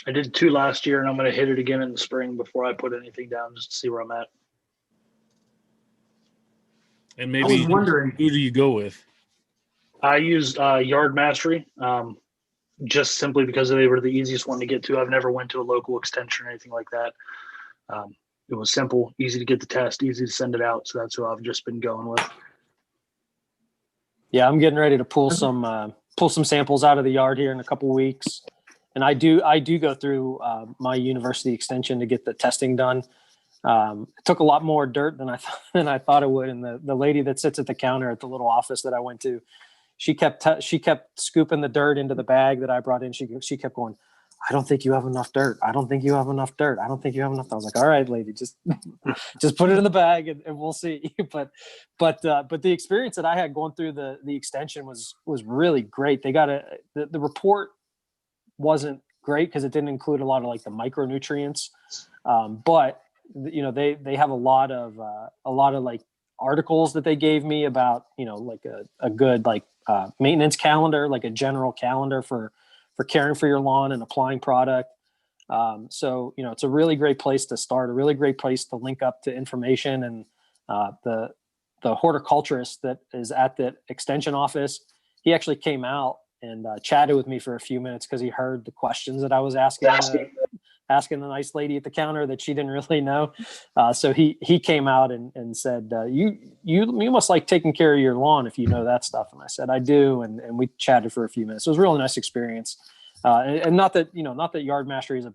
I did 2 last year, and I'm going to hit it again in the spring before I put anything down, just to see where I'm at. And maybe, I was wondering, who do you go with? I used Yard Mastery, just simply because they were the easiest one to get to. I've never went to a local extension or anything like that. It was simple, easy to get the test, easy to send it out. So that's who I've just been going with. Yeah, I'm getting ready to pull some pull some samples out of the yard here in a couple weeks. And I do go through my university extension to get the testing done. It took a lot more dirt than I thought it would. And the lady that sits at the counter at the little office that I went to, she kept scooping the dirt into the bag that I brought in. She kept going, I don't think you have enough dirt. I don't think you have enough dirt. I don't think you have enough. I was like, all right, lady, just put it in the bag and we'll see. But the experience that I had going through the extension was really great. They got the report wasn't great because it didn't include a lot of like the micronutrients. But you know, they have a lot of like articles that they gave me about, you know, like a good like maintenance calendar, like a general calendar for caring for your lawn and applying product. So, you know, it's a really great place to start, a really great place to link up to information. And the horticulturist that is at the extension office, he actually came out and chatted with me for a few minutes because he heard the questions that I was asking the nice lady at the counter that she didn't really know. So he came out and said, you must like taking care of your lawn if you know that stuff. And I said, I do. And we chatted for a few minutes. It was a really nice experience. And not that Yard Mastery is a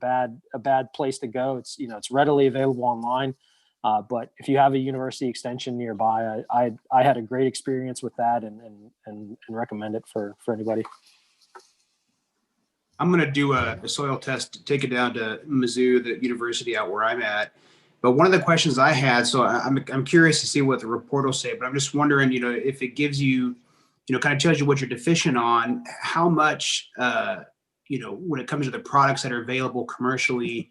bad place to go. It's, you know, it's readily available online. But if you have a university extension nearby, I had a great experience with that and recommend it for anybody. I'm going to do a soil test, take it down to Mizzou, the university out where I'm at. But one of the questions I had, so I'm curious to see what the report will say, but I'm just wondering, you know, if it gives you, you know, kind of tells you what you're deficient on, how much, you know, when it comes to the products that are available commercially,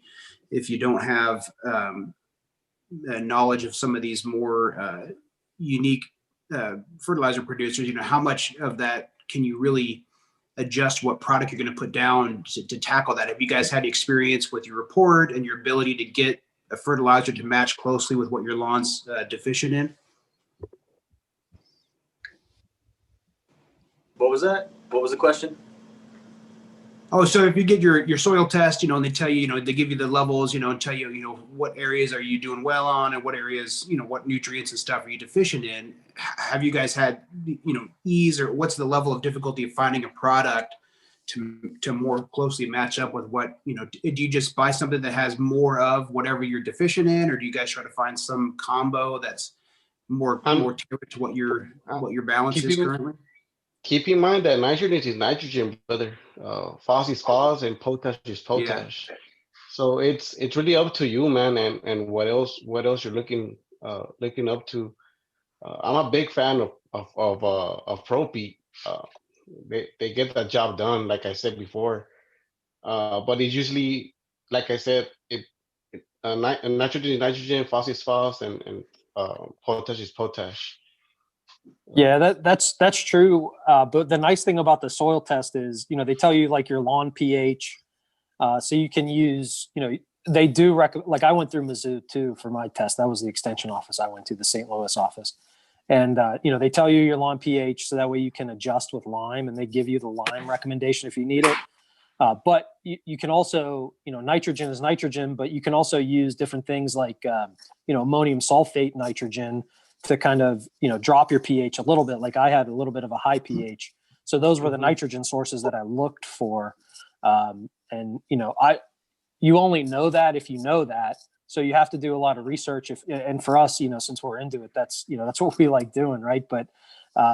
if you don't have knowledge of some of these more unique fertilizer producers, you know, how much of that can you really adjust what product you're going to put down to tackle that? Have you guys had experience with your report and your ability to get a fertilizer to match closely with what your lawn's deficient in? What was that? What was the question? Oh, so if you get your soil test, you know, and they tell you, you know, they give you the levels, you know, and tell you, you know, what areas are you doing well on and what areas, you know, what nutrients and stuff are you deficient in? Have you guys had, you know, ease, or what's the level of difficulty of finding a product to more closely match up with what, you know, do you just buy something that has more of whatever you're deficient in, or do you guys try to find some combo that's more tailored to what your balance is currently? Keep in mind that nitrogen is nitrogen, brother. Phos is phos, and potash is potash. Yeah. So it's really up to you, man, and what else you're looking up to. I'm a big fan of Propi. They get that job done, like I said before. But it's usually, like I said, nitrogen is nitrogen, phos is phos, and potash is potash. Yeah, that's true. But the nice thing about the soil test is, you know, they tell you like your lawn pH. So you can use, you know, they do recommend, like I went through Mizzou too for my test. That was the extension office I went to, the St. Louis office. And, you know, they tell you your lawn pH so that way you can adjust with lime, and they give you the lime recommendation if you need it. But you can also, you know, nitrogen is nitrogen, but you can also use different things like, you know, ammonium sulfate nitrogen to kind of, you know, drop your pH a little bit. Like I had a little bit of a high pH. So those were the nitrogen sources that I looked for. And, you know, you only know that if you know that. So you have to do a lot of research. And for us, you know, since we're into it, that's what we like doing. Right. But,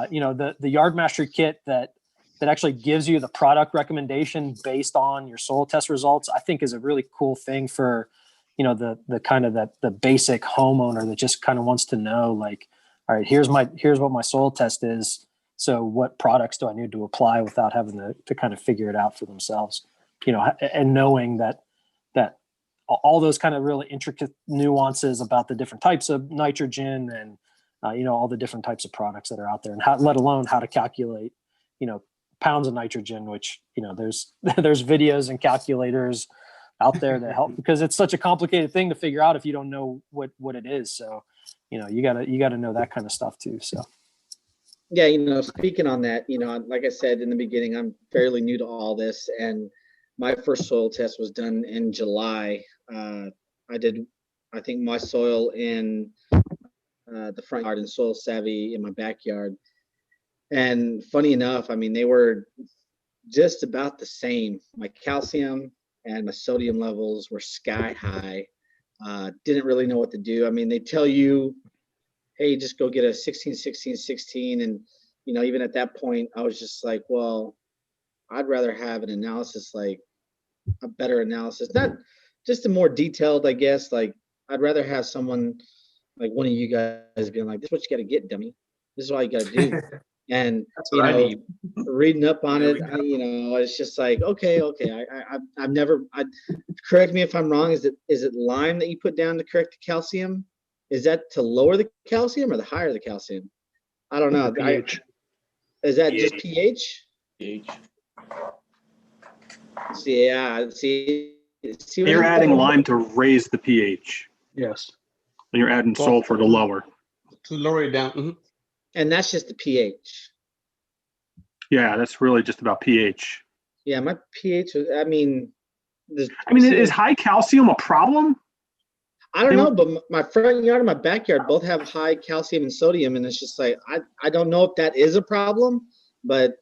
you know, the Yard Mastery kit that actually gives you the product recommendation based on your soil test results, I think is a really cool thing for, you know, the kind of the basic homeowner that just kind of wants to know, like, all right, here's what my soil test is. So what products do I need to apply without having to kind of figure it out for themselves, you know, and knowing that all those kind of really intricate nuances about the different types of nitrogen and, you know, all the different types of products that are out there, and let alone how to calculate, you know, pounds of nitrogen, which, you know, there's videos and calculators out there that help, because it's such a complicated thing to figure out if you don't know what it is. So, you know, you gotta know that kind of stuff too. So. Yeah, you know, speaking on that, you know, like I said in the beginning, I'm fairly new to all this, and my first soil test was done in July. I did, I think, my soil in the front yard and Soil Savvy in my backyard. And funny enough, I mean, they were just about the same. My calcium and my sodium levels were sky high. Didn't really know what to do. I mean, they tell you, hey, just go get a 16, 16, 16. And, you know, even at that point, I was just like, well, I'd rather have an analysis, like a better analysis, not just a more detailed, I guess. Like, I'd rather have someone like one of you guys being like, this is what you got to get, dummy. This is all you got to do. And, you know, reading up on it, you know, it's just like, okay. I've never, correct me if I'm wrong. Is it lime that you put down to correct the calcium? Is that to lower the calcium or the higher the calcium? I don't know. Is that just pH? pH. See, yeah. See You're adding lime to raise the pH. Yes. And you're adding sulfur to lower. To lower it down. Mm-hmm. And that's just the pH. Yeah, that's really just about pH. Yeah, my pH, I mean, is high calcium a problem? I don't know, but my front yard and my backyard both have high calcium and sodium, and it's just like, I don't know if that is a problem, but.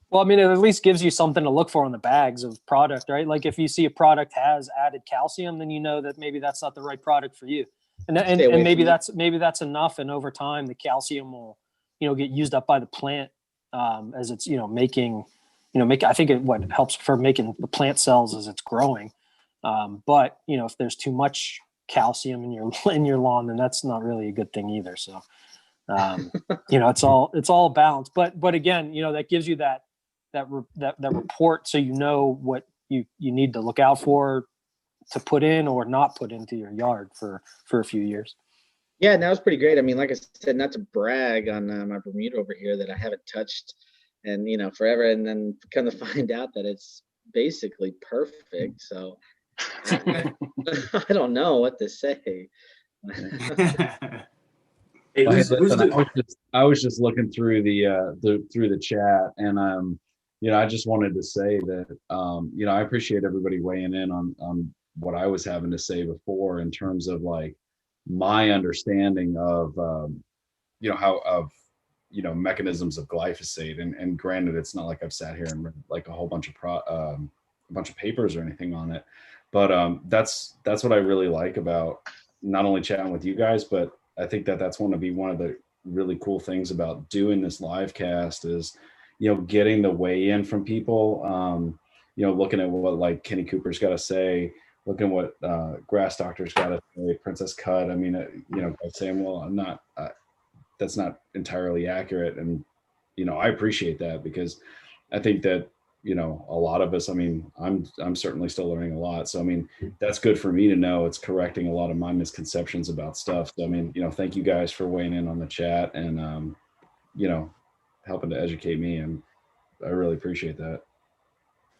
Well, I mean, it at least gives you something to look for on the bags of product, right? Like if you see a product has added calcium, then you know that maybe that's not the right product for you. And maybe that's enough. And over time, the calcium will, you know, get used up by the plant as it's, you know, making, I think what helps for making the plant cells as it's growing. But, you know, if there's too much calcium in your lawn, then that's not really a good thing either. So, you know, it's all balanced. But again, you know, that gives you that report, so you know what you need to look out for to put in or not put into your yard for a few years. Yeah, and that was pretty great. I mean, like I said, not to brag on my Bermuda over here that I haven't touched and, you know, forever, and then kind of find out that it's basically perfect. So I don't know what to say. Hey, listen, I was just looking through the chat, and you know, I just wanted to say that you know, I appreciate everybody weighing in on what I was having to say before in terms of like my understanding of you know, mechanisms of glyphosate, and granted, it's not like I've sat here and read like a whole bunch of papers or anything on it, but that's what I really like about not only chatting with you guys, but I think that's one of the really cool things about doing this live cast is, you know, getting the weigh in from people, you know, looking at what like Kenny Cooper's got to say, looking at what Grass Doctor's got to say, Princess Cut. I mean, you know, saying, well, I'm not, that's not entirely accurate. And, you know, I appreciate that because I think that, you know, a lot of us, I mean, I'm certainly still learning a lot. So, I mean, that's good for me to know. It's correcting a lot of my misconceptions about stuff. So, I mean, you know, thank you guys for weighing in on the chat and, you know, helping to educate me. And I really appreciate that.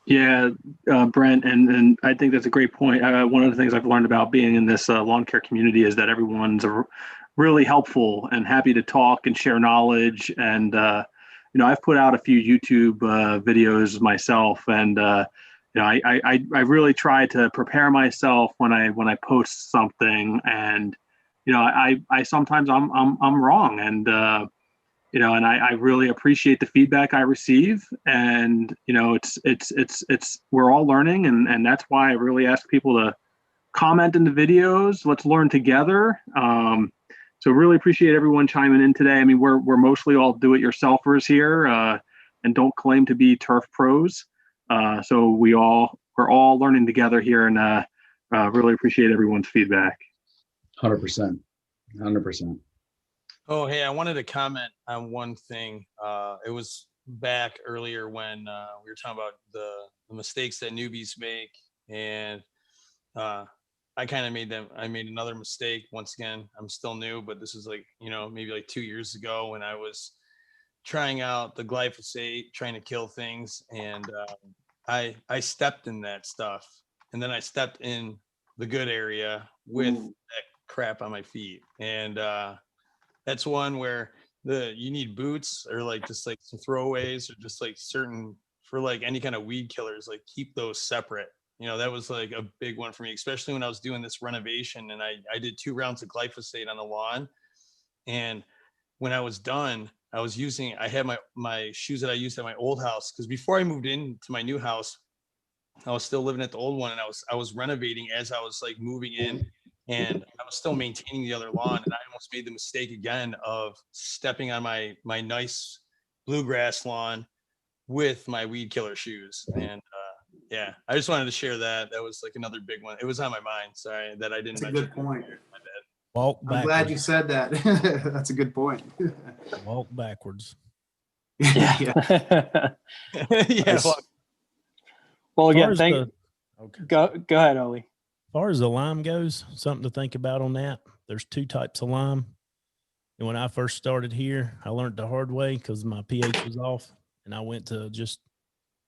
Yeah, Brent, and I think that's a great point. One of the things I've learned about being in this lawn care community is that everyone's really helpful and happy to talk and share knowledge. And, you know, I've put out a few YouTube videos myself, and you know, I really try to prepare myself when I post something, and you know, I sometimes I'm wrong, and you know, and I really appreciate the feedback I receive, and you know, it's we're all learning, and that's why I really ask people to comment in the videos. Let's learn together. So really appreciate everyone chiming in today. I mean, we're mostly all do-it-yourselfers here, and don't claim to be turf pros. So we're all learning together here, and really appreciate everyone's feedback. 100%. Oh, hey, I wanted to comment on one thing. It was back earlier when we were talking about the mistakes that newbies make, and I kind of I made another mistake. Once again, I'm still new, but this is like, you know, maybe like 2 years ago when I was trying out the glyphosate, trying to kill things. And I stepped in that stuff, and then I stepped in the good area with that crap on my feet. And that's one where you need boots or like just like some throwaways or just like certain for like any kind of weed killers, like keep those separate. You know, that was like a big one for me, especially when I was doing this renovation and I did 2 rounds of glyphosate on the lawn. And when I was done, I had my shoes that I used at my old house, because before I moved into my new house, I was still living at the old one, and I was renovating as I was like moving in, and I was still maintaining the other lawn, and I almost made the mistake again of stepping on my nice bluegrass lawn with my weed killer shoes. And yeah, I just wanted to share that. That was like another big one. It was on my mind. Sorry that I didn't That's a mention. good point. My bad. Walk I'm backwards. glad you said that. That's a good point. Walk backwards. Yeah. Yeah. Well, again, Okay. Go ahead, Olee. As far as the lime goes, something to think about on that. There's 2 types of lime. And when I first started here, I learned the hard way because my pH was off. And I went to just,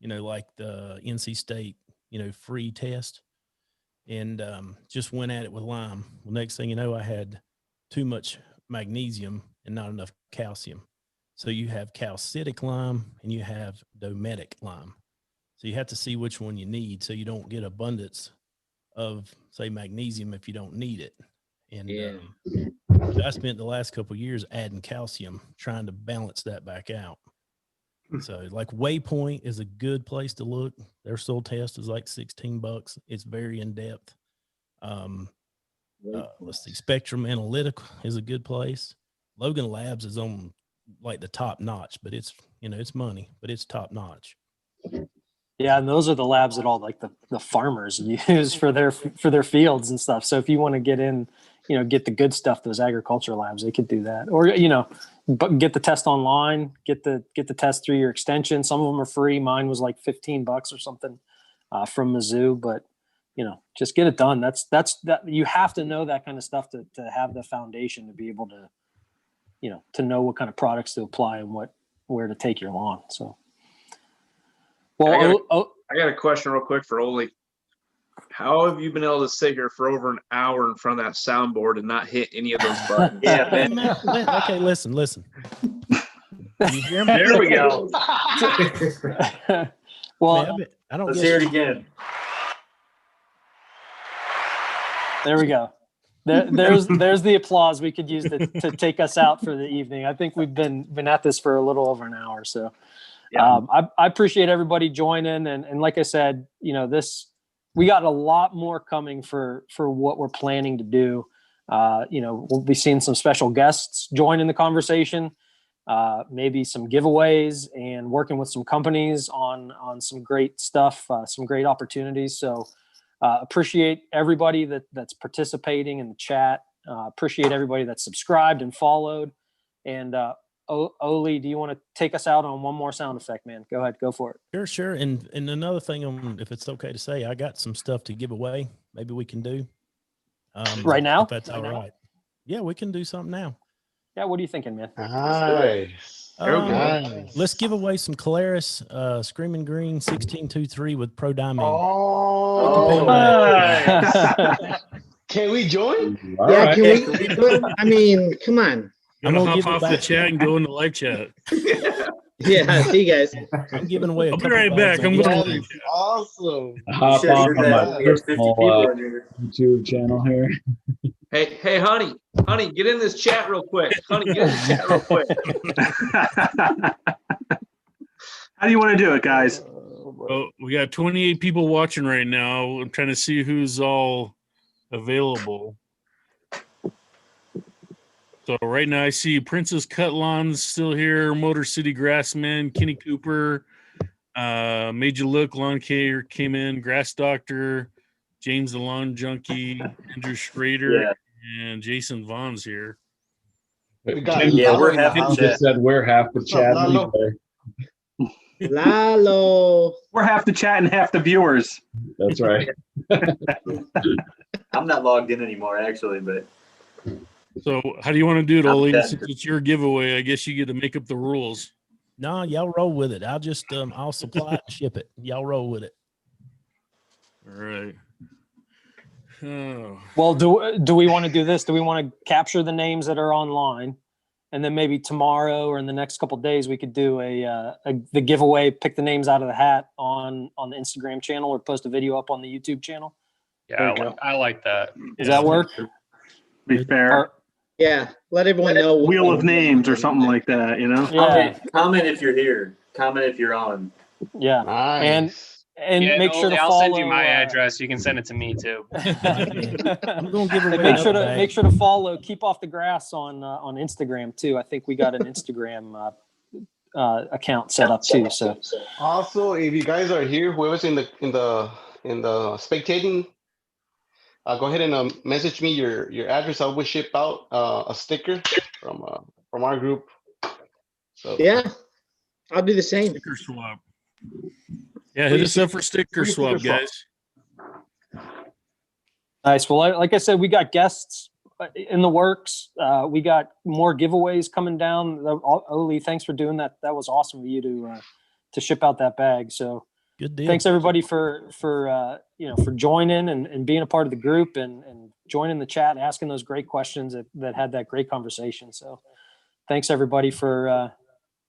like the NC State, free test. And just went at it with lime. Well, next thing you know, I had too much magnesium and not enough calcium. So you have calcitic lime and you have dometic lime. So you have to see which one you need so you don't get abundance of, say, magnesium if you don't need it. And I spent the last couple of years adding calcium, trying to balance that back out. So like Waypoint is a good place to look. Their soil test is like $16. It's very in depth. Let's see, Spectrum Analytic is a good place. Logan Labs is on like the top notch, but it's, it's money, but it's top notch. Yeah, and those are the labs that all like the farmers use for their fields and stuff. So if you want to get in, get the good stuff, those agriculture labs, they could do that. Or but get the test online, get the test through your extension. Some of them are free. Mine was like $15 or something from Mizzou, but just get it done. That's you have to know that kind of stuff to have the foundation to be able to, to know what kind of products to apply and where to take your lawn. So. Well, I got a question real quick for Olee. How have you been able to sit here for over an hour in front of that soundboard and not hit any of those buttons? Okay, listen. You hear me? There we go. Well, I don't. Let's hear it again. There we go. There's the applause we could use to take us out for the evening. I think we've been at this for a little over an hour, so. Yeah. I appreciate everybody joining. And like I said, we got a lot more coming for what we're planning to do. We'll be seeing some special guests join in the conversation, maybe some giveaways and working with some companies on some great stuff, some great opportunities. So appreciate everybody that's participating in the chat. Appreciate everybody that's subscribed and followed. And, Olee, do you want to take us out on one more sound effect, man? Go ahead. Go for it. Sure. And another thing, if it's okay to say, I got some stuff to give away. Maybe we can do. Right now? If that's all right. Yeah, we can do something now. Yeah, what are you thinking, man? Nice. Nice. Let's give away some Colaris Screaming Green 1623 with Pro Diamond. Oh, nice. Can we join? All right. Can we do it? I mean, come on. I'm gonna hop off the chat and go into live chat. Yeah, see you guys. I'm giving away. I'll be right back. I'm going. Awesome. Hop on my personal YouTube channel here. Hey, honey, get in this chat real quick. Honey, get in this chat real quick. How do you want to do it, guys? Oh, we got 28 people watching right now. I'm trying to see who's all available. So right now I see Princess Cut Lawns still here, Motor City Grassman, Kenny Cooper, Made You Look, Lawn Care came in, Grass Doctor, James the Lawn Junkie, Andrew Schrader, and Jason Vaughn's here. We got we're half the chat. Said we're half the chat. Lalo. We're half the chat and half the viewers. That's right. I'm not logged in anymore, actually, but. So how do you want to do it, Olee? Since it's your giveaway, I guess you get to make up the rules. No, y'all roll with it. I'll just I'll supply it and ship it. Y'all roll with it. All right. Oh. Well, do we want to do this? Do we want to capture the names that are online, and then maybe tomorrow or in the next couple of days we could do the giveaway, pick the names out of the hat on the Instagram channel or post a video up on the YouTube channel? Yeah, I like that. Does that work? Be fair. Yeah, let everyone know. Wheel of names or something like that, you know? Yeah. Comment if you're here. Comment if you're on. Yeah. Nice. And Yeah, make sure to I'll follow. send you my address. You can send it to me too. I'm gonna give away. Make sure another to bag. make sure to follow. Keep off the grass on Instagram too. I think we got an Instagram account set up too. So Also, if you guys are here, whoever's in the spectating, go ahead and message me your address. I will ship out a sticker from our group. So Yeah, I'll do the same. Sticker swap. Yeah, hit us up for sticker swap, guys. nice. Well, like I said, we got guests in the works. We got more giveaways coming down. Olee, thanks for doing that. That was awesome of you to ship out that bag. So Good deal. thanks everybody for joining and being a part of the group and joining the chat and asking those great questions that had that great conversation. So thanks everybody for